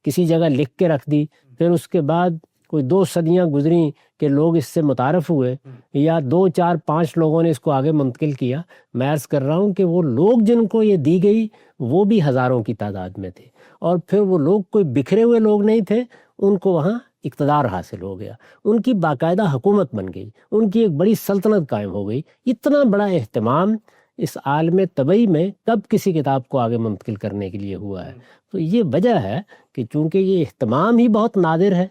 کسی جگہ لکھ کے رکھ دی, پھر اس کے بعد کوئی 2 صدیاں گزریں کہ لوگ اس سے متعارف ہوئے, یا 2 4 5 لوگوں نے اس کو آگے منتقل کیا. میں عرض کر رہا ہوں کہ وہ لوگ جن کو یہ دی گئی وہ بھی ہزاروں کی تعداد میں تھے, اور پھر وہ لوگ کوئی بکھرے ہوئے لوگ نہیں تھے. ان کو وہاں اقتدار حاصل ہو گیا, ان کی باقاعدہ حکومت بن گئی, ان کی ایک بڑی سلطنت قائم ہو گئی. اتنا بڑا اہتمام اس عالم طبعی میں کب کسی کتاب کو آگے منتقل کرنے کے لیے ہوا ہے. تو یہ وجہ ہے کہ چونکہ یہ اہتمام ہی بہت نادر ہے,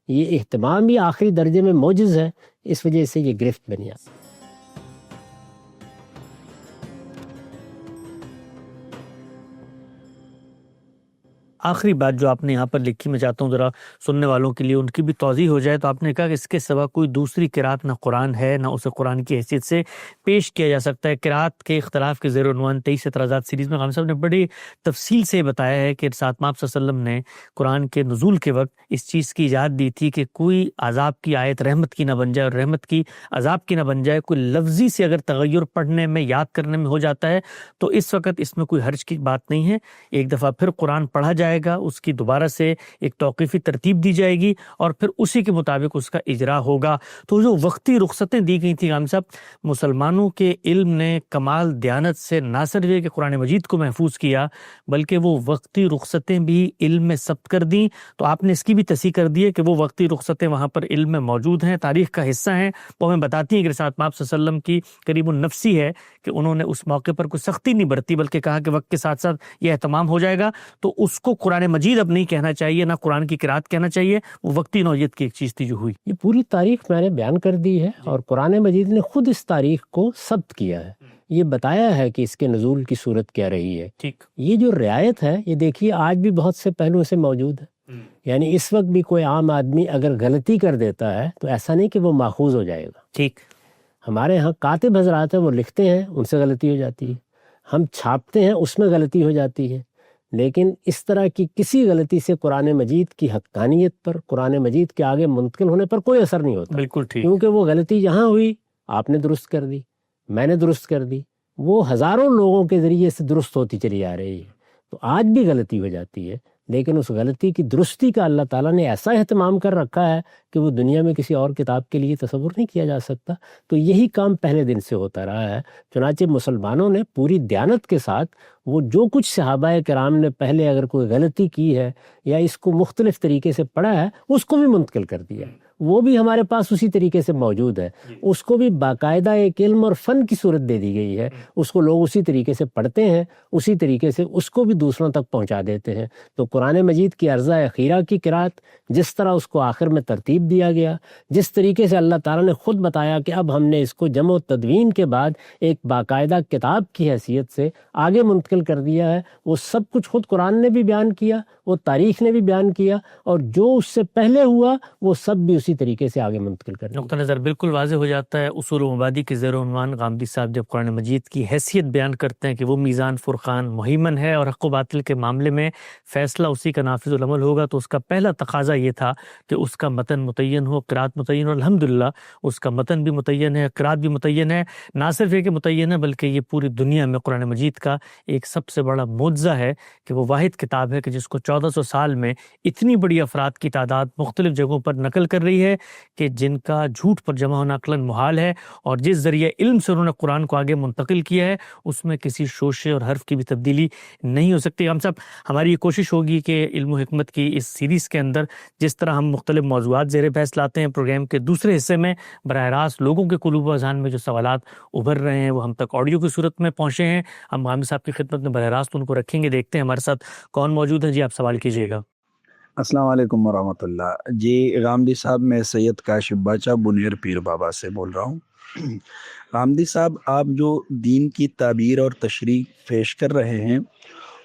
یہ اہتمام ہی آخری درجے میں موجز ہے, اس وجہ سے یہ گرفت بنی آتی. آخری بات جو آپ نے یہاں پر لکھی, میں چاہتا ہوں ذرا سننے والوں کے لیے ان کی بھی توضیح ہو جائے. تو آپ نے کہا کہ اس کے سوا کوئی دوسری قرات نہ قرآن ہے, نہ اسے قرآن کی حیثیت سے پیش کیا جا سکتا ہے. قرات کے اختلاف کے زیر عنوان 23 اعتراضات سیریز میں غالب صاحب نے بڑی تفصیل سے بتایا ہے کہ ارشاد مآب صلی اللہ علیہ وسلم نے قرآن کے نزول کے وقت اس چیز کی اجازت دی تھی کہ کوئی عذاب کی آیت رحمت کی نہ بن جائے اور رحمت کی عذاب کی نہ بن جائے. کوئی لفظی سے اگر تغیر پڑھنے میں, یاد کرنے میں ہو جاتا ہے تو اس وقت اس میں کوئی حرج کی بات نہیں ہے. ایک دفعہ پھر قرآن پڑھا جائے گا, اس کی دوبارہ سے ایک توقیفی ترتیب دی جائے گی, اور پھر اسی کے مطابق اس کا اجرا ہوگا. تو جو وقتی رخصتیں دی گئی تھیں غالب صاحب, مسلمانوں کے علم نے کمال دیانت سے نہ صرف یہ کہ قرآن مجید کو محفوظ کیا, بلکہ وہ وقتی رخصتیں بھی علم میں ثبت کر دیں. تو آپ نے اس کی بھی تصحیح کر دی ہے کہ وہ وقتی رخصتیں وہاں پر علم میں موجود ہیں, تاریخ کا حصہ ہیں. وہ ہمیں بتاتی ہیں کہ رسالت مآب صلی اللہ علیہ وسلم کی قریب النفسی ہے کہ انہوں نے اس موقع پر کوئی سختی نہیں برتی, بلکہ کہا کہ وقت کے ساتھ ساتھ یہ اہتمام ہو جائے گا. تو اس کو قرآن مجید اب نہیں کہنا چاہیے, نہ قرآن کی قرات کہنا چاہیے, وہ وقتی نوعیت کی ایک چیز تھی جو ہوئی. یہ پوری تاریخ میں نے بیان کر دی ہے, اور قرآن مجید نے خود اس تاریخ کو ثبت کیا ہے. یہ بتایا ہے کہ اس کے نزول کی صورت کیا رہی ہے. ٹھیک. یہ جو رعایت ہے یہ دیکھیے آج بھی بہت سے پہلوؤں سے موجود ہے. یعنی اس وقت بھی کوئی عام آدمی اگر غلطی کر دیتا ہے تو ایسا نہیں کہ وہ ماخوذ ہو جائے گا. ٹھیک. ہمارے ہاں کاتب حضرات ہیں, وہ لکھتے ہیں, ان سے غلطی ہو جاتی ہے. ہم چھاپتے ہیں, اس میں غلطی ہو جاتی ہے. لیکن اس طرح کی کسی غلطی سے قرآن مجید کی حقانیت پر, قرآن مجید کے آگے منتقل ہونے پر کوئی اثر نہیں ہوتا. بالکل ٹھیک. کیونکہ وہ غلطی یہاں ہوئی, آپ نے درست کر دی, میں نے درست کر دی, وہ ہزاروں لوگوں کے ذریعے سے درست ہوتی چلی آ رہی ہے. تو آج بھی غلطی ہو جاتی ہے, لیکن اس غلطی کی درستی کا اللہ تعالیٰ نے ایسا اہتمام کر رکھا ہے کہ وہ دنیا میں کسی اور کتاب کے لیے تصور نہیں کیا جا سکتا۔ تو یہی کام پہلے دن سے ہوتا رہا ہے، چنانچہ مسلمانوں نے پوری دیانت کے ساتھ وہ جو کچھ صحابہ کرام نے پہلے اگر کوئی غلطی کی ہے یا اس کو مختلف طریقے سے پڑھا ہے اس کو بھی منتقل کر دیا، وہ بھی ہمارے پاس اسی طریقے سے موجود ہے، اس کو بھی باقاعدہ ایک علم اور فن کی صورت دے دی گئی ہے، اس کو لوگ اسی طریقے سے پڑھتے ہیں، اسی طریقے سے اس کو بھی دوسروں تک پہنچا دیتے ہیں۔ تو قرآن مجید کی ارضہ اخیرہ کی قرأت جس طرح اس کو آخر میں ترتیب دیا گیا، جس طریقے سے اللہ تعالیٰ نے خود بتایا کہ اب ہم نے اس کو جمع و تدوین کے بعد ایک باقاعدہ کتاب کی حیثیت سے آگے منتقل کر دیا ہے، وہ سب کچھ خود قرآن نے بھی بیان کیا، وہ تاریخ نے بھی بیان کیا، اور جو اس سے پہلے ہوا وہ سب بھی اسی طریقے سے آگے منتقل کر دیا۔ نقطہ نظر بالکل واضح ہو جاتا ہے۔ اصول و مبادی کے زیر عنوان غامدی صاحب جب قرآن مجید کی حیثیت بیان کرتے ہیں کہ وہ میزان فرقان مہیمن ہے اور حق و باطل کے معاملے میں فیصلہ اسی کا نافذ العمل ہوگا، تو اس کا پہلا تقاضا یہ تھا کہ اس کا متن متعین ہو، قرات متعین ہو۔ الحمدللہ اس کا متن بھی متعین ہے، قرات بھی متعین ہے۔ نہ صرف یہ کہ متعین ہے بلکہ یہ پوری دنیا میں قرآن مجید کا ایک سب سے بڑا معجزہ ہے کہ وہ واحد کتاب ہے کہ جس کو 1400 سال میں اتنی بڑی افراد کی تعداد مختلف جگہوں پر نقل کر رہی ہے کہ جن کا جھوٹ پر جمع ہونا عقلاً محال ہے، اور جس ذریعے علم سے انہوں نے قرآن کو آگے منتقل کیا ہے اس میں کسی شوشے اور حرف کی بھی تبدیلی نہیں ہو سکتی۔ ہم سب ہماری یہ کوشش ہوگی کہ علم و حکمت کی اس سیریز کے اندر جس طرح ہم مختلف موضوعات زیر بحث لاتے ہیں، پروگرام کے دوسرے حصے میں براہ راست لوگوں کے قلوب و اذہان میں جو سوالات ابھر رہے ہیں وہ ہم تک آڈیو کی صورت میں پہنچے ہیں، ہم غامدی صاحب کی خدمت میں براہ راست ان کو رکھیں گے۔ دیکھتے ہیں ہمارے ساتھ کون موجود ہے۔ جی آپ سوال کیجیے گا۔ السلام علیکم ورحمۃ اللہ۔ جی غامدی صاحب، میں سید کاشف باچا بنیر پیر بابا سے بول رہا ہوں۔ غامدی صاحب، آپ جو دین کی تعبیر اور تشریح پیش کر رہے ہیں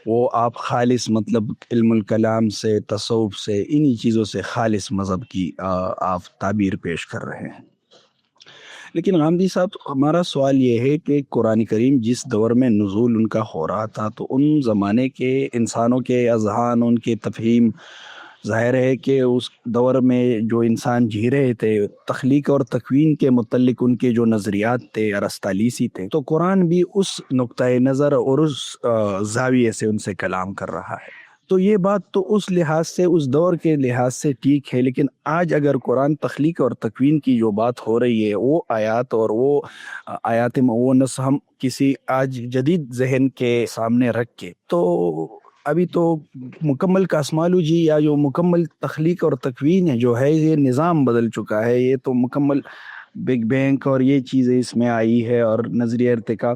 وہ آپ خالص مطلب علم الکلام سے، تصوف سے، انہی چیزوں سے خالص مذہب کی آپ تعبیر پیش کر رہے ہیں۔ لیکن غامدی صاحب، ہمارا سوال یہ ہے کہ قرآن کریم جس دور میں نزول ان کا ہو رہا تھا تو ان زمانے کے انسانوں کے اذہان، ان کے تفہیم، ظاہر ہے کہ اس دور میں جو انسان جی رہے تھے تخلیق اور تکوین کے متعلق ان کے جو نظریات تھے ارسطالیسی تھے، تو قرآن بھی اس نقطۂ نظر اور اس زاویے سے ان سے کلام کر رہا ہے۔ تو یہ بات تو اس لحاظ سے، اس دور کے لحاظ سے ٹھیک ہے، لیکن آج اگر قرآن تخلیق اور تکوین کی جو بات ہو رہی ہے، وہ آیات اور وہ آیات مونس ہم کسی آج جدید ذہن کے سامنے رکھ کے، تو ابھی تو مکمل کاسمالوجی یا جو مکمل تخلیق اور تکوین ہے جو ہے، یہ نظام بدل چکا ہے، یہ تو مکمل بگ بینگ اور یہ چیزیں اس میں آئی ہے اور نظریہ ارتقا،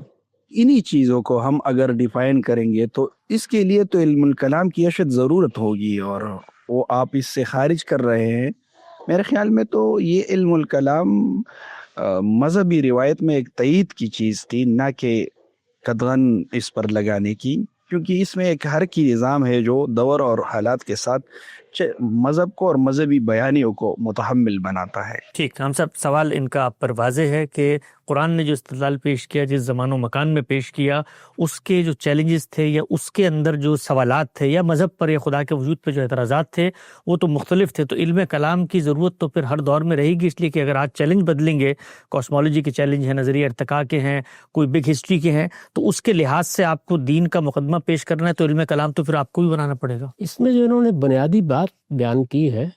انہی چیزوں کو ہم اگر ڈیفائن کریں گے تو اس کے لیے تو علم الکلام کی اشد ضرورت ہوگی، اور وہ آپ اس سے خارج کر رہے ہیں۔ میرے خیال میں تو یہ علم الکلام مذہبی روایت میں ایک تائید کی چیز تھی، نہ کہ قدغن اس پر لگانے کی، کیونکہ اس میں ایک حرکی نظام ہے جو دور اور حالات کے ساتھ مذہب کو اور مذہبی بیانیوں کو متحمل بناتا ہے۔ ٹھیک، ہم سب سوال ان کا آپ پر واضح ہے کہ قرآن نے جو استدلال پیش کیا، جس زمان و مکان میں پیش کیا، اس کے جو چیلنجز تھے یا اس کے اندر جو سوالات تھے یا مذہب پر یا خدا کے وجود پہ جو اعتراضات تھے وہ تو مختلف تھے۔ تو علم کلام کی ضرورت تو پھر ہر دور میں رہے گی، اس لیے کہ اگر آج چیلنج بدلیں گے، کاسمالوجی کے چیلنج ہیں، نظریہ ارتقاء کے ہیں، کوئی بگ ہسٹری کے ہیں، تو اس کے لحاظ سے آپ کو دین کا مقدمہ پیش کرنا ہے تو علم کلام تو پھر آپ کو بھی بنانا پڑے گا۔ اس میں جو انہوں نے بنیادی بات بیان کی ہے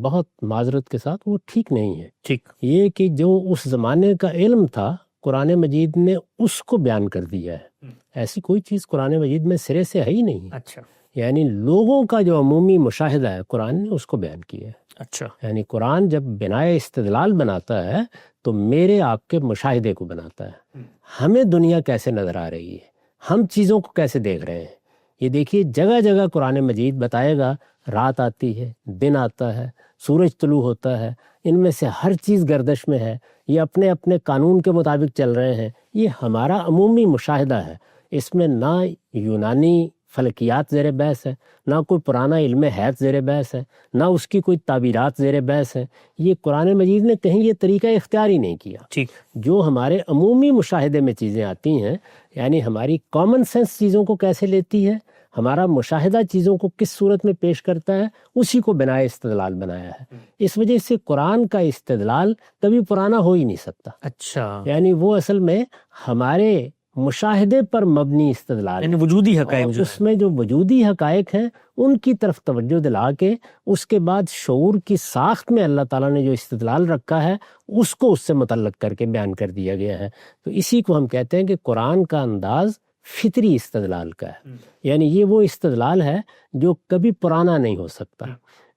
بہت معذرت کے ساتھ، وہ ٹھیک نہیں ہے۔ ٹھیک، یہ کہ جو اس زمانے کا علم تھا قرآن مجید نے اس کو بیان کر دیا ہے، ایسی کوئی چیز قرآن مجید میں سرے سے ہے ہی نہیں۔ اچھا، یعنی لوگوں کا جو عمومی مشاہدہ ہے قرآن نے اس کو بیان کیا ہے۔ اچھا، یعنی قرآن جب بنائے استدلال بناتا ہے تو میرے آپ کے مشاہدے کو بناتا ہے، ہمیں دنیا کیسے نظر آ رہی ہے، ہم چیزوں کو کیسے دیکھ رہے ہیں۔ یہ دیکھیے جگہ جگہ قرآن مجید بتائے گا، رات آتی ہے، دن آتا ہے، سورج طلوع ہوتا ہے، ان میں سے ہر چیز گردش میں ہے، یہ اپنے اپنے قانون کے مطابق چل رہے ہیں۔ یہ ہمارا عمومی مشاہدہ ہے، اس میں نہ یونانی فلکیات زیر بحث ہے، نہ کوئی پرانا علم حیات زیر بحث ہے، نہ اس کی کوئی تعبیرات زیر بحث ہے۔ یہ قرآن مجید نے کہیں یہ طریقہ اختیار ہی نہیں کیا۔ ٹھیک، جو ہمارے عمومی مشاہدے میں چیزیں آتی ہیں، یعنی ہماری کامن سینس چیزوں کو کیسے لیتی ہے، ہمارا مشاہدہ چیزوں کو کس صورت میں پیش کرتا ہے، اسی کو بنائے استدلال بنایا ہے۔ اس وجہ سے قرآن کا استدلال کبھی پرانا ہو ہی نہیں سکتا۔ اچھا، یعنی وہ اصل میں ہمارے مشاہدے پر مبنی استدلال، یعنی وجودی حقائق جو اس میں جو وجودی حقائق ہیں ان کی طرف توجہ دلا کے اس کے بعد شعور کی ساخت میں اللہ تعالیٰ نے جو استدلال رکھا ہے اس کو اس سے متعلق کر کے بیان کر دیا گیا ہے۔ تو اسی کو ہم کہتے ہیں کہ قرآن کا انداز فطری استدلال کا ہے، یعنی یہ وہ استدلال ہے جو کبھی پرانا نہیں ہو سکتا،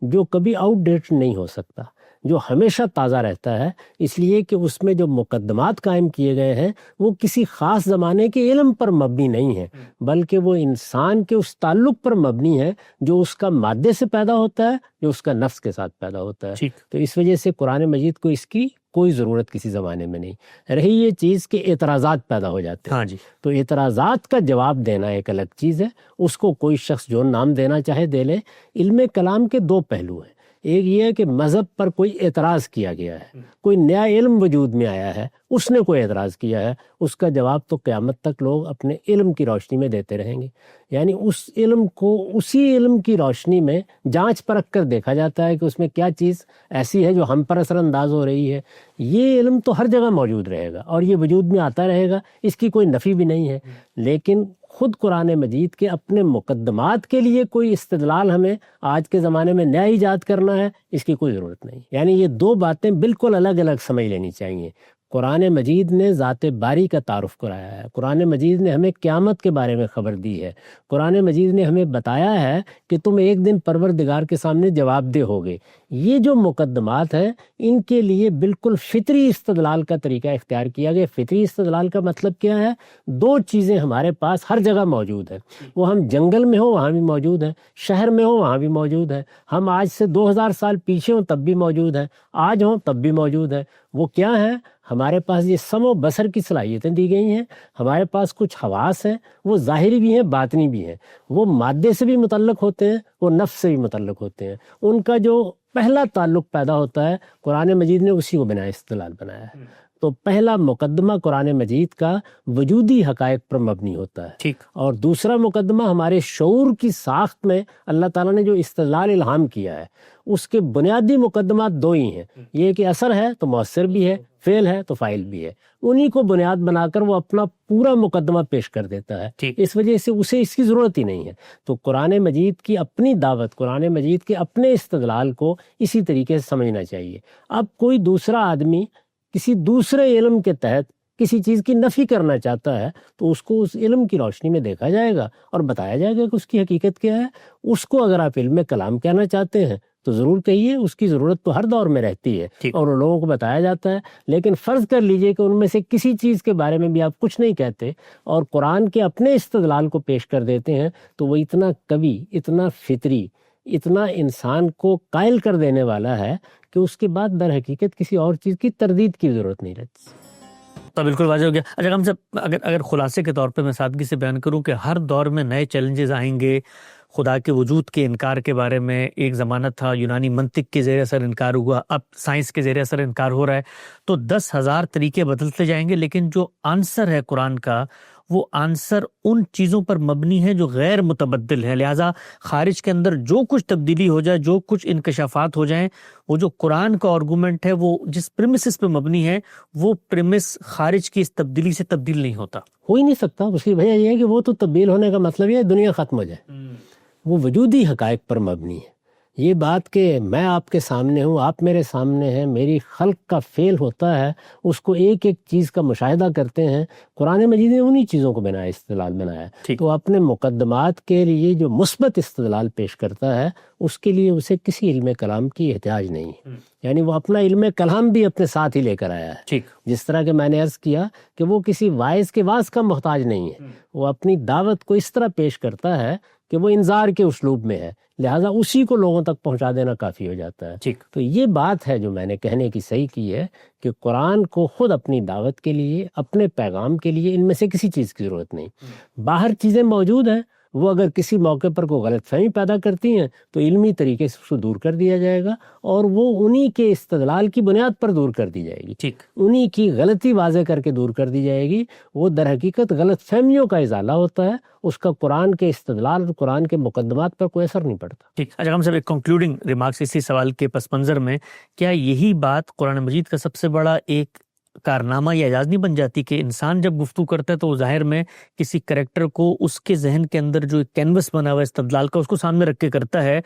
جو کبھی آؤٹ ڈیٹ نہیں ہو سکتا، جو ہمیشہ تازہ رہتا ہے، اس لیے کہ اس میں جو مقدمات قائم کیے گئے ہیں وہ کسی خاص زمانے کے علم پر مبنی نہیں ہے، بلکہ وہ انسان کے اس تعلق پر مبنی ہے جو اس کا مادے سے پیدا ہوتا ہے، جو اس کا نفس کے ساتھ پیدا ہوتا ہے۔ تو اس وجہ سے قرآن مجید کو اس کی کوئی ضرورت کسی زمانے میں نہیں رہی۔ یہ چیز کہ اعتراضات پیدا ہو جاتے ہیں، ہاں جی، تو اعتراضات کا جواب دینا ایک الگ چیز ہے، اس کو کوئی شخص جو نام دینا چاہے دے لے۔ علم کلام کے دو پہلو ہیں، ایک یہ ہے کہ مذہب پر کوئی اعتراض کیا گیا ہے، کوئی نیا علم وجود میں آیا ہے، اس نے کوئی اعتراض کیا ہے، اس کا جواب تو قیامت تک لوگ اپنے علم کی روشنی میں دیتے رہیں گے، یعنی اس علم کو اسی علم کی روشنی میں جانچ پرکھ کر دیکھا جاتا ہے کہ اس میں کیا چیز ایسی ہے جو ہم پر اثر انداز ہو رہی ہے۔ یہ علم تو ہر جگہ موجود رہے گا اور یہ وجود میں آتا رہے گا، اس کی کوئی نفی بھی نہیں ہے، لیکن خود قرآن مجید کے اپنے مقدمات کے لیے کوئی استدلال ہمیں آج کے زمانے میں نیا ایجاد کرنا ہے، اس کی کوئی ضرورت نہیں۔ یعنی یہ دو باتیں بالکل الگ الگ سمجھ لینی چاہیے۔ قرآن مجید نے ذات باری کا تعارف کرایا ہے، قرآن مجید نے ہمیں قیامت کے بارے میں خبر دی ہے، قرآن مجید نے ہمیں بتایا ہے کہ تم ایک دن پروردگار کے سامنے جواب دہ ہوگے۔ یہ جو مقدمات ہیں ان کے لیے بالکل فطری استدلال کا طریقہ اختیار کیا گیا۔ فطری استدلال کا مطلب کیا ہے؟ دو چیزیں ہمارے پاس ہر جگہ موجود ہیں، وہ ہم جنگل میں ہوں وہاں بھی موجود ہیں، شہر میں ہوں وہاں بھی موجود ہیں، ہم آج سے 2000 سال پیچھے ہوں تب بھی موجود ہیں، آج ہوں تب بھی موجود ہیں۔ وہ کیا ہے؟ ہمارے پاس یہ سمع و بصر کی صلاحیتیں دی گئی ہیں، ہمارے پاس کچھ حواس ہیں، وہ ظاہری بھی ہیں باطنی بھی ہیں، وہ مادے سے بھی متعلق ہوتے ہیں، وہ نفس سے بھی متعلق ہوتے ہیں۔ ان کا جو پہلا تعلق پیدا ہوتا ہے قرآن مجید نے اسی کو بنا استدلال بنایا ہے۔ تو پہلا مقدمہ قرآن مجید کا وجودی حقائق پر مبنی ہوتا ہے، ٹھیک، اور دوسرا مقدمہ ہمارے شعور کی ساخت میں اللہ تعالیٰ نے جو استدلال الہام کیا ہے، اس کے بنیادی مقدمات دو ہی ہیں، یہ کہ اثر ہے تو مؤثر بھی ہے، فعل ہے تو فاعل بھی ہے، انہی کو بنیاد بنا کر وہ اپنا پورا مقدمہ پیش کر دیتا ہے۔ اس وجہ سے اسے اس کی ضرورت ہی نہیں ہے۔ تو قرآن مجید کی اپنی دعوت، قرآن مجید کے اپنے استدلال کو اسی طریقے سے سمجھنا چاہیے۔ اب کوئی دوسرا آدمی کسی دوسرے علم کے تحت کسی چیز کی نفی کرنا چاہتا ہے تو اس کو اس علم کی روشنی میں دیکھا جائے گا اور بتایا جائے گا کہ اس کی حقیقت کیا ہے۔ اس کو اگر آپ علم کلام کہنا چاہتے ہیں تو ضرور کہیے، اس کی ضرورت تو ہر دور میں رہتی ہے اور ان لوگوں کو بتایا جاتا ہے، لیکن فرض کر لیجئے کہ ان میں سے کسی چیز کے بارے میں بھی آپ کچھ نہیں کہتے اور قرآن کے اپنے استدلال کو پیش کر دیتے ہیں تو وہ اتنا قوی، اتنا فطری، اتنا انسان کو قائل کر دینے والا ہے کہ اس کے بعد در حقیقت کسی اور چیز کی تردید کی ضرورت نہیں رہتی۔ تو بالکل واضح ہو گیا۔ اچھا ہم سب اگر خلاصے کے طور پہ میں سادگی سے بیان کروں کہ ہر دور میں نئے چیلنجز آئیں گے، خدا کے وجود کے انکار کے بارے میں ایک زمانہ تھا، یونانی منطق کے زیر اثر انکار ہوا، اب سائنس کے زیر اثر انکار ہو رہا ہے، تو 10,000 طریقے بدلتے جائیں گے، لیکن جو آنسر ہے قرآن کا وہ آنسر ان چیزوں پر مبنی ہے جو غیر متبدل ہے، لہٰذا خارج کے اندر جو کچھ تبدیلی ہو جائے، جو کچھ انکشافات ہو جائیں، وہ جو قرآن کا آرگومنٹ ہے وہ جس پریمسز پہ مبنی ہے وہ پریمس خارج کی اس تبدیلی سے تبدیل نہیں ہوتا، ہو ہی نہیں سکتا۔ اس کی وجہ یہ ہے کہ وہ تو تبدیل ہونے کا مطلب یہ ہے دنیا ختم ہو جائے، وہ وجودی حقائق پر مبنی ہے۔ یہ بات کہ میں آپ کے سامنے ہوں، آپ میرے سامنے ہیں، میری خلق کا فعل ہوتا ہے، اس کو ایک ایک چیز کا مشاہدہ کرتے ہیں، قرآن مجید نے انہی چیزوں کو بنایا، استدلال بنایا۔ تو اپنے مقدمات کے لیے جو مثبت استدلال پیش کرتا ہے اس کے لیے اسے کسی علم کلام کی احتیاج نہیں ہے، یعنی وہ اپنا علم کلام بھی اپنے ساتھ ہی لے کر آیا ہے۔ جس طرح کہ میں نے عرض کیا کہ وہ کسی واعظ کے واعظ کا محتاج نہیں ہے، وہ اپنی دعوت کو اس طرح پیش کرتا ہے کہ وہ انذار کے اسلوب میں ہے، لہٰذا اسی کو لوگوں تک پہنچا دینا کافی ہو جاتا ہے۔ تو یہ بات ہے جو میں نے کہنے کی صحیح کی ہے کہ قرآن کو خود اپنی دعوت کے لیے، اپنے پیغام کے لیے ان میں سے کسی چیز کی ضرورت نہیں۔ باہر چیزیں موجود ہیں، وہ اگر کسی موقع پر کوئی غلط فہمی پیدا کرتی ہیں تو علمی طریقے سے اس کو دور کر دیا جائے گا اور وہ انہی کے استدلال کی بنیاد پر دور کر دی جائے گی، انہی کی غلطی واضح کر کے دور کر دی جائے گی۔ وہ در حقیقت غلط فہمیوں کا ازالہ ہوتا ہے، اس کا قرآن کے استدلال اور قرآن کے مقدمات پر کوئی اثر نہیں پڑتا۔ اچھا ہم سب ایک کنکلوڈنگ ریمارکس اسی سوال کے پس منظر میں، کیا یہی بات قرآن مجید کا سب سے بڑا ایک کارنامہ یا اعجاز نہیں بن جاتی کہ انسان جب گفتگو کرتا ہے تو وہ ظاہر میں کسی کریکٹر کو اس کے ذہن کے اندر جو ایک کینوس بنا ہوا ہے استدلال کا اس کو سامنے رکھ کے کرتا ہے.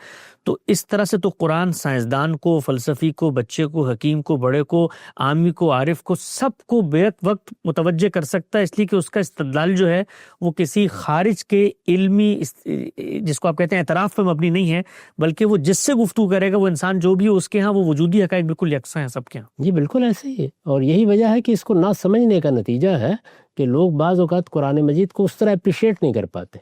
تو اس طرح سے تو قرآن سائنسدان کو، فلسفی کو، بچے کو، حکیم کو، بڑے کو، عامی کو، عارف کو، سب کو بیک وقت متوجہ کر سکتا ہے، اس لیے کہ اس کا استدلال جو ہے وہ کسی خارج کے علمی جس کو آپ کہتے ہیں اعتراف پہ مبنی نہیں ہے، بلکہ وہ جس سے گفتگو کرے گا وہ انسان جو بھی ہو اس کے ہاں وہ وجودی حقائق بالکل یکساں ہیں سب کے ہاں. جی بالکل ایسے ہی ہے، اور یہی وجہ ہے کہ اس کو نہ سمجھنے کا نتیجہ ہے کہ لوگ بعض اوقات قرآن مجید کو اس طرح اپریشیٹ نہیں کر پاتے.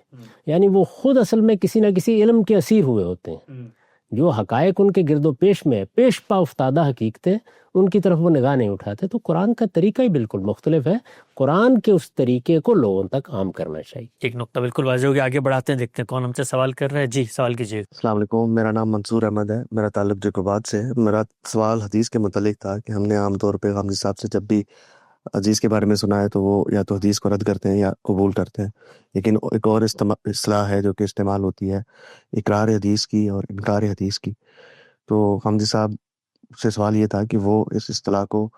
یعنی وہ خود اصل میں کسی نہ کسی علم کے اسیر ہوئے ہوتے ہیں. جو حقائق ان کے گرد و پیش میں پیش پا افتادہ حقیقتیں ان کی طرف وہ نگاہ نہیں اٹھاتے. تو قرآن کا طریقہ ہی بالکل مختلف ہے. قرآن کے اس طریقے کو لوگوں تک عام کرنا چاہیے. ایک نقطہ بالکل واضح ہو گیا، آگے بڑھاتے ہیں، دیکھتے ہیں کون ہم سے سوال کر رہا ہے. جی سوال کیجیے. السلام علیکم، میرا نام منصور احمد ہے، میرا تعلق جیکوباد سے ہے. میرا سوال حدیث کے متعلق تھا کہ ہم نے عام طور پہ غامدی صاحب سے جب بھی حدیث کے بارے میں سنا ہے تو وہ یا تو حدیث کو رد کرتے ہیں یا قبول کرتے ہیں، لیکن ایک اور اصطلاح ہے جو کہ استعمال ہوتی ہے اقرار حدیث کی اور انکار حدیث کی. تو غامدی صاحب سے سوال یہ تھا کہ وہ اس اصطلاح کو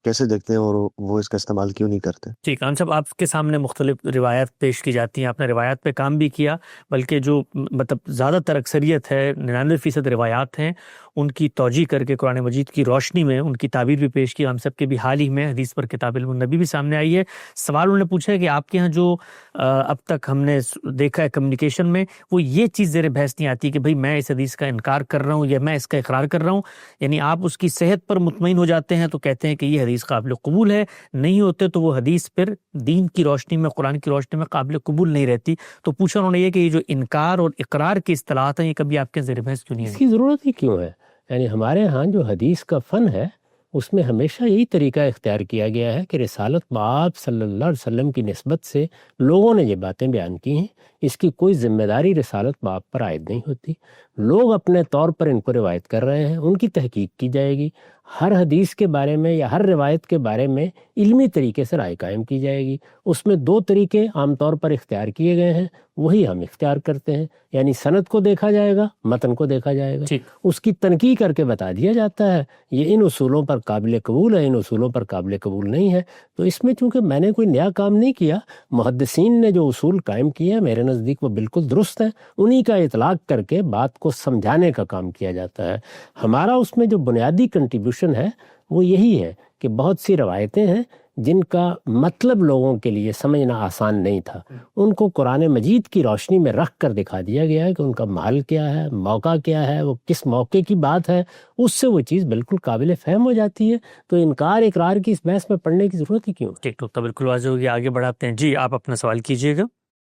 کیسے دیکھتے ہیں اور وہ اس کا استعمال کیوں نہیں کرتے؟ ٹھیک ہے صاحب، آپ کے سامنے مختلف روایات پیش کی جاتی ہیں، آپ نے روایات پہ کام بھی کیا، بلکہ جو مطلب زیادہ تر اکثریت ہے 99% روایات ہیں ان کی توجیہ کر کے قرآن مجید کی روشنی میں ان کی تعبیر بھی پیش کی. ہم سب کے بھی حال ہی میں حدیث پر کتاب علم النبی بھی سامنے آئی ہے. سوال انہوں نے پوچھا ہے کہ آپ کے ہاں جو اب تک ہم نے دیکھا ہے کمیونیکیشن میں وہ یہ چیز زیر بحث نہیں آتی کہ بھئی میں اس حدیث کا انکار کر رہا ہوں یا میں اس کا اقرار کر رہا ہوں. یعنی آپ اس کی صحت پر مطمئن ہو جاتے ہیں تو کہتے ہیں کہ یہ حدیث قابل قبول ہے، نہیں ہوتے تو وہ حدیث پھر دین کی روشنی میں، قرآن کی روشنی میں قابل قبول نہیں رہتی. تو پوچھا انہوں نے یہ کہ یہ جو انکار اور اقرار کی اصطلاحات ہیں یہ کبھی آپ کے زیر بحث کیوں نہیں اس ہے؟ کی ضرورت ہی کیوں ہے؟ یعنی ہمارے ہاں جو حدیث کا فن ہے اس میں ہمیشہ یہی طریقہ اختیار کیا گیا ہے کہ رسالت بآب صلی اللہ علیہ وسلم کی نسبت سے لوگوں نے یہ باتیں بیان کی ہیں، اس کی کوئی ذمہ داری رسالت بآب پر عائد نہیں ہوتی. لوگ اپنے طور پر ان کو روایت کر رہے ہیں، ان کی تحقیق کی جائے گی. ہر حدیث کے بارے میں یا ہر روایت کے بارے میں علمی طریقے سے رائے قائم کی جائے گی. اس میں 2 طریقے عام طور پر اختیار کیے گئے ہیں، وہی ہم اختیار کرتے ہیں. یعنی سند کو دیکھا جائے گا، متن کو دیکھا جائے گا، اس کی تنقیح کر کے بتا دیا جاتا ہے یہ ان اصولوں پر قابل قبول ہے، ان اصولوں پر قابل قبول نہیں ہے. تو اس میں چونکہ میں نے کوئی نیا کام نہیں کیا، محدثین نے جو اصول قائم کیے ہیں میرے نزدیک وہ بالکل درست ہے، انہی کا اطلاق کر کے بات کو سمجھانے کا کام کیا جاتا ہے. ہمارا اس میں جو بنیادی کنٹریبیوشن ہے وہ یہی ہے کہ بہت سی روایتیں ہیں جن کا مطلب لوگوں کے لیے سمجھنا آسان نہیں تھا، ان کو قرآن مجید کی روشنی میں رکھ کر دکھا دیا گیا ہے کہ ان کا محل کیا ہے، موقع کیا ہے، وہ کس موقع کی بات ہے، اس سے وہ چیز بالکل قابل فہم ہو جاتی ہے. تو انکار اقرار کی اس بحث میں پڑھنے کی ضرورت ہی کیوں؟ ٹھیک تو بالکل واضح ہوگی، آگے بڑھاتے ہیں. جی آپ اپنا سوال کیجیے گا.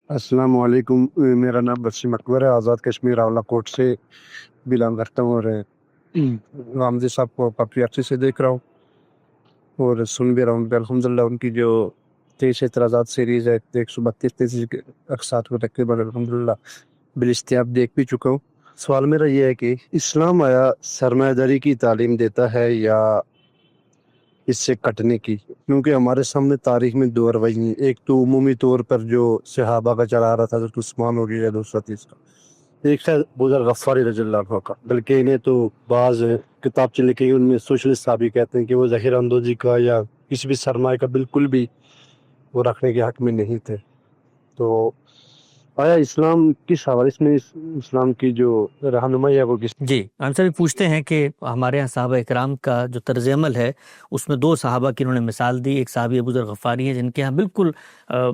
السلام علیکم، میرا نام بسیم اکبر ہے، آزاد کشمیر راولہ کوٹ سے بلانگ کرتا ہوں، اور غامدی صاحب کو کافی عرصے سے دیکھ رہا ہوں اور سن بھی رہا ہوں. الحمدللہ ان کی جو 23 اعتراضات سیریز ہے 132 اقساط کو تقریباً الحمدللہ بالاستیاب دیکھ بھی چکا ہوں. سوال میرا یہ ہے کہ اسلام آیا سرمایہ داری کی تعلیم دیتا ہے یا اس سے کٹنے کی؟ کیونکہ ہمارے سامنے تاریخ میں 2 رویے، ایک تو عمومی طور پر جو صحابہ کا چلا رہا تھا حضرت عثمان ہو گیا 230 کا، ایک ہے بزرگ غفاری رضی اللہ عنہ کا. بلکہ انہیں تو بعض کتاب لکھی ان میں سوشلسٹ صاحب بھی کہتے ہیں کہ وہ ذخیرہ اندوزی کا یا کسی بھی سرمایہ کا بالکل بھی وہ رکھنے کے حق میں نہیں تھے. تو آیا اسلام کس حوالے میں اسلام کی جو رہنمائی ہے وہ کس؟ جی ہم سے بھی پوچھتے ہیں کہ ہمارے یہاں صحابہ اکرام کا جو طرز عمل ہے اس میں 2 صحابہ کی انہوں نے مثال دی. ایک صحابی ابو ذر غفاری ہیں جن کے یہاں بالکل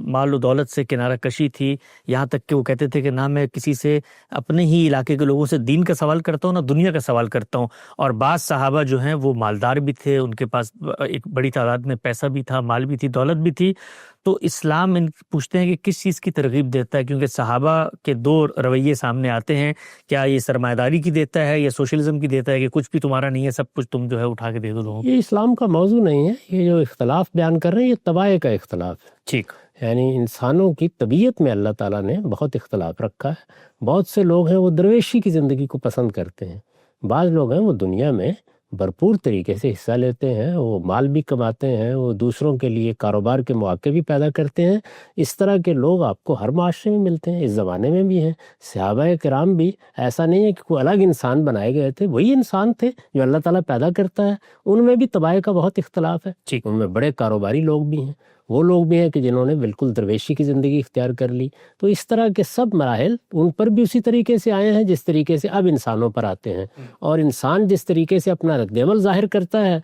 مال و دولت سے کنارہ کشی تھی، یہاں تک کہ وہ کہتے تھے کہ نہ میں کسی سے اپنے ہی علاقے کے لوگوں سے دین کا سوال کرتا ہوں نہ دنیا کا سوال کرتا ہوں. اور بعض صحابہ جو ہیں وہ مالدار بھی تھے، ان کے پاس ایک بڑی تعداد میں پیسہ بھی تھا، مال بھی تھی، دولت بھی تھی. تو اسلام ان پوچھتے ہیں کہ کس چیز کی ترغیب دیتا ہے، کیونکہ صحابہ کے 2 رویے سامنے آتے ہیں. کیا یہ سرمایہ داری کی دیتا ہے یا سوشلزم کی دیتا ہے کہ کچھ بھی تمہارا نہیں ہے، سب کچھ تم جو ہے اٹھا کے دے دو لوگوں کو؟ یہ اسلام کا موضوع نہیں ہے. یہ جو اختلاف بیان کر رہے ہیں یہ طبائع کا اختلاف ہے. ٹھیک، یعنی انسانوں کی طبیعت میں اللہ تعالیٰ نے بہت اختلاف رکھا ہے. بہت سے لوگ ہیں وہ درویشی کی زندگی کو پسند کرتے ہیں، بعض لوگ ہیں وہ دنیا میں بھرپور طریقے سے حصہ لیتے ہیں، وہ مال بھی کماتے ہیں، وہ دوسروں کے لیے کاروبار کے مواقع بھی پیدا کرتے ہیں۔ اس طرح کے لوگ آپ کو ہر معاشرے میں ملتے ہیں، اس زمانے میں بھی ہیں۔ صحابہ کرام بھی ایسا نہیں ہے کہ کوئی الگ انسان بنائے گئے تھے، وہی انسان تھے جو اللہ تعالیٰ پیدا کرتا ہے۔ ان میں بھی طبائع کا بہت اختلاف ہے، ٹھیک، ان میں بڑے کاروباری لوگ بھی ہیں، وہ لوگ بھی ہیں کہ جنہوں نے بالکل درویشی کی زندگی اختیار کر لی۔ تو اس طرح کے سب مراحل ان پر بھی اسی طریقے سے آئے ہیں جس طریقے سے اب انسانوں پر آتے ہیں، اور انسان جس طریقے سے اپنا رد عمل ظاہر کرتا ہے،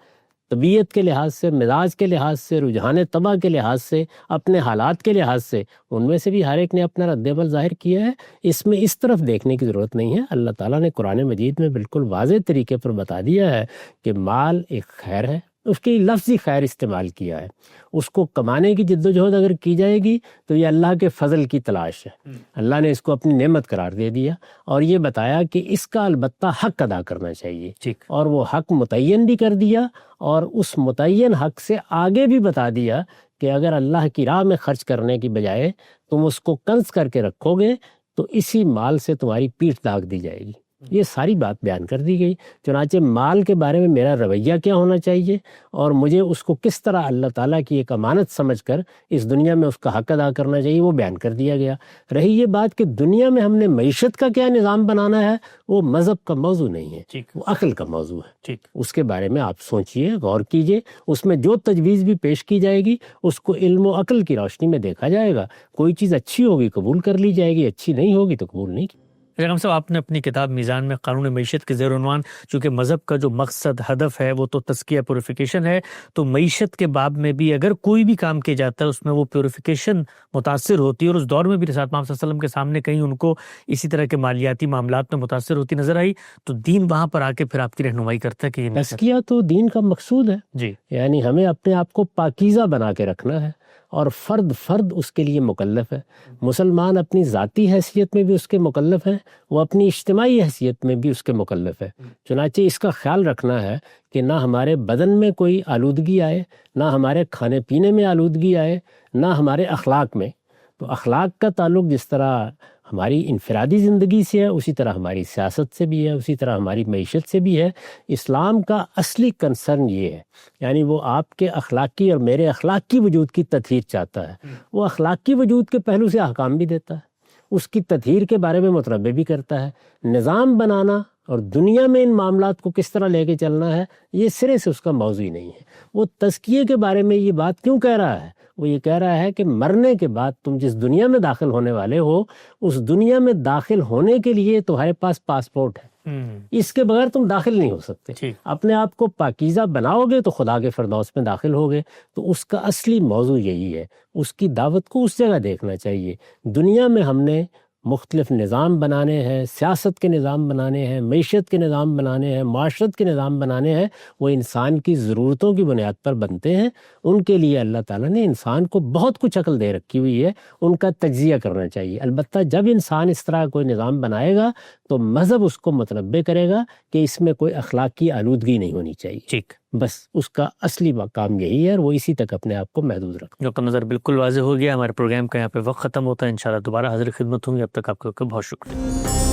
طبیعت کے لحاظ سے، مزاج کے لحاظ سے، رجحان طبع کے لحاظ سے، اپنے حالات کے لحاظ سے، ان میں سے بھی ہر ایک نے اپنا رد عمل ظاہر کیا ہے۔ اس میں اس طرف دیکھنے کی ضرورت نہیں ہے۔ اللہ تعالیٰ نے قرآن مجید میں بالکل واضح طریقے پر بتا دیا ہے کہ مال ایک خیر ہے، اس کی لفظی خیر استعمال کیا ہے۔ اس کو کمانے کی جد و جہد اگر کی جائے گی تو یہ اللہ کے فضل کی تلاش ہے، اللہ نے اس کو اپنی نعمت قرار دے دیا، اور یہ بتایا کہ اس کا البتہ حق ادا کرنا چاہیے، ٹھیک، اور وہ حق متعین بھی کر دیا، اور اس متعین حق سے آگے بھی بتا دیا کہ اگر اللہ کی راہ میں خرچ کرنے کی بجائے تم اس کو کنز کر کے رکھو گے تو اسی مال سے تمہاری پیٹھ داغ دی جائے گی۔ یہ ساری بات بیان کر دی گئی۔ چنانچہ مال کے بارے میں میرا رویہ کیا ہونا چاہیے، اور مجھے اس کو کس طرح اللہ تعالیٰ کی ایک امانت سمجھ کر اس دنیا میں اس کا حق ادا کرنا چاہیے، وہ بیان کر دیا گیا۔ رہی یہ بات کہ دنیا میں ہم نے معیشت کا کیا نظام بنانا ہے، وہ مذہب کا موضوع نہیں ہے، ٹھیک، وہ عقل کا موضوع ہے۔ ٹھیک، اس کے بارے میں آپ سوچئے، غور کیجئے، اس میں جو تجویز بھی پیش کی جائے گی اس کو علم و عقل کی روشنی میں دیکھا جائے گا۔ کوئی چیز اچھی ہوگی قبول کر لی جائے گی، اچھی نہیں ہوگی تو قبول نہیں کی۔ بیگم صاحب، آپ نے اپنی کتاب میزان میں قانون معیشت کے زیر عنوان، چونکہ مذہب کا جو مقصد ہدف ہے وہ تو تزکیہ پیوریفیکیشن ہے، تو معیشت کے باب میں بھی اگر کوئی بھی کام کیا جاتا ہے اس میں وہ پیوریفیکیشن متاثر ہوتی ہے، اور اس دور میں بھی رسالت محمد صلی اللہ علیہ وسلم کے سامنے کہیں ان کو اسی طرح کے مالیاتی معاملات میں متاثر ہوتی نظر آئی، تو دین وہاں پر آ کے پھر آپ کی رہنمائی کرتا ہے کہ یہ تزکیہ تو دین کا مقصود ہے، جی، یعنی ہمیں اپنے آپ کو پاکیزہ بنا کے رکھنا ہے، اور فرد اس کے لیے مکلف ہے۔ مسلمان اپنی ذاتی حیثیت میں بھی اس کے مکلف ہیں، وہ اپنی اجتماعی حیثیت میں بھی اس کے مکلف ہے۔ چنانچہ اس کا خیال رکھنا ہے کہ نہ ہمارے بدن میں کوئی آلودگی آئے، نہ ہمارے کھانے پینے میں آلودگی آئے، نہ ہمارے اخلاق میں۔ تو اخلاق کا تعلق جس طرح ہماری انفرادی زندگی سے ہے، اسی طرح ہماری سیاست سے بھی ہے، اسی طرح ہماری معیشت سے بھی ہے۔ اسلام کا اصلی کنسرن یہ ہے، یعنی وہ آپ کے اخلاقی اور میرے اخلاق کی وجود کی تطہیر چاہتا ہے۔ وہ اخلاقی وجود کے پہلو سے احکام بھی دیتا ہے، اس کی تطہیر کے بارے میں متنبہ بھی کرتا ہے۔ نظام بنانا اور دنیا میں ان معاملات کو کس طرح لے کے چلنا ہے، یہ سرے سے اس کا موضوع ہی نہیں ہے۔ وہ تزکیے کے بارے میں یہ بات کیوں کہہ رہا ہے؟ وہ یہ کہہ رہا ہے کہ مرنے کے بعد تم جس دنیا میں داخل ہونے والے ہو، اس دنیا میں داخل ہونے کے لیے تمہارے پاس پاسپورٹ ہے، اس کے بغیر تم داخل نہیں ہو سکتے۔ اپنے آپ کو پاکیزہ بناؤ گے تو خدا کے فردوس میں داخل ہوگے۔ تو اس کا اصلی موضوع یہی ہے، اس کی دعوت کو اس جگہ دیکھنا چاہیے۔ دنیا میں ہم نے مختلف نظام بنانے ہیں، سیاست کے نظام بنانے ہیں، معیشت کے نظام بنانے ہیں، معاشرت کے نظام بنانے ہیں، وہ انسان کی ضرورتوں کی بنیاد پر بنتے ہیں۔ ان کے لیے اللہ تعالیٰ نے انسان کو بہت کچھ عقل دے رکھی ہوئی ہے، ان کا تجزیہ کرنا چاہیے۔ البتہ جب انسان اس طرح کوئی نظام بنائے گا تو مذہب اس کو متنبہ کرے گا کہ اس میں کوئی اخلاقی آلودگی نہیں ہونی چاہیے۔ ٹھیک، بس اس کا اصلی کام یہی ہے، اور وہ اسی تک اپنے آپ کو محدود رکھتا ہے۔ جو کا نظر بالکل واضح ہو گیا۔ ہمارے پروگرام کا یہاں پہ وقت ختم ہوتا ہے، انشاءاللہ دوبارہ حاضر خدمت ہوں گی۔ اب تک آپ کا بہت شکریہ۔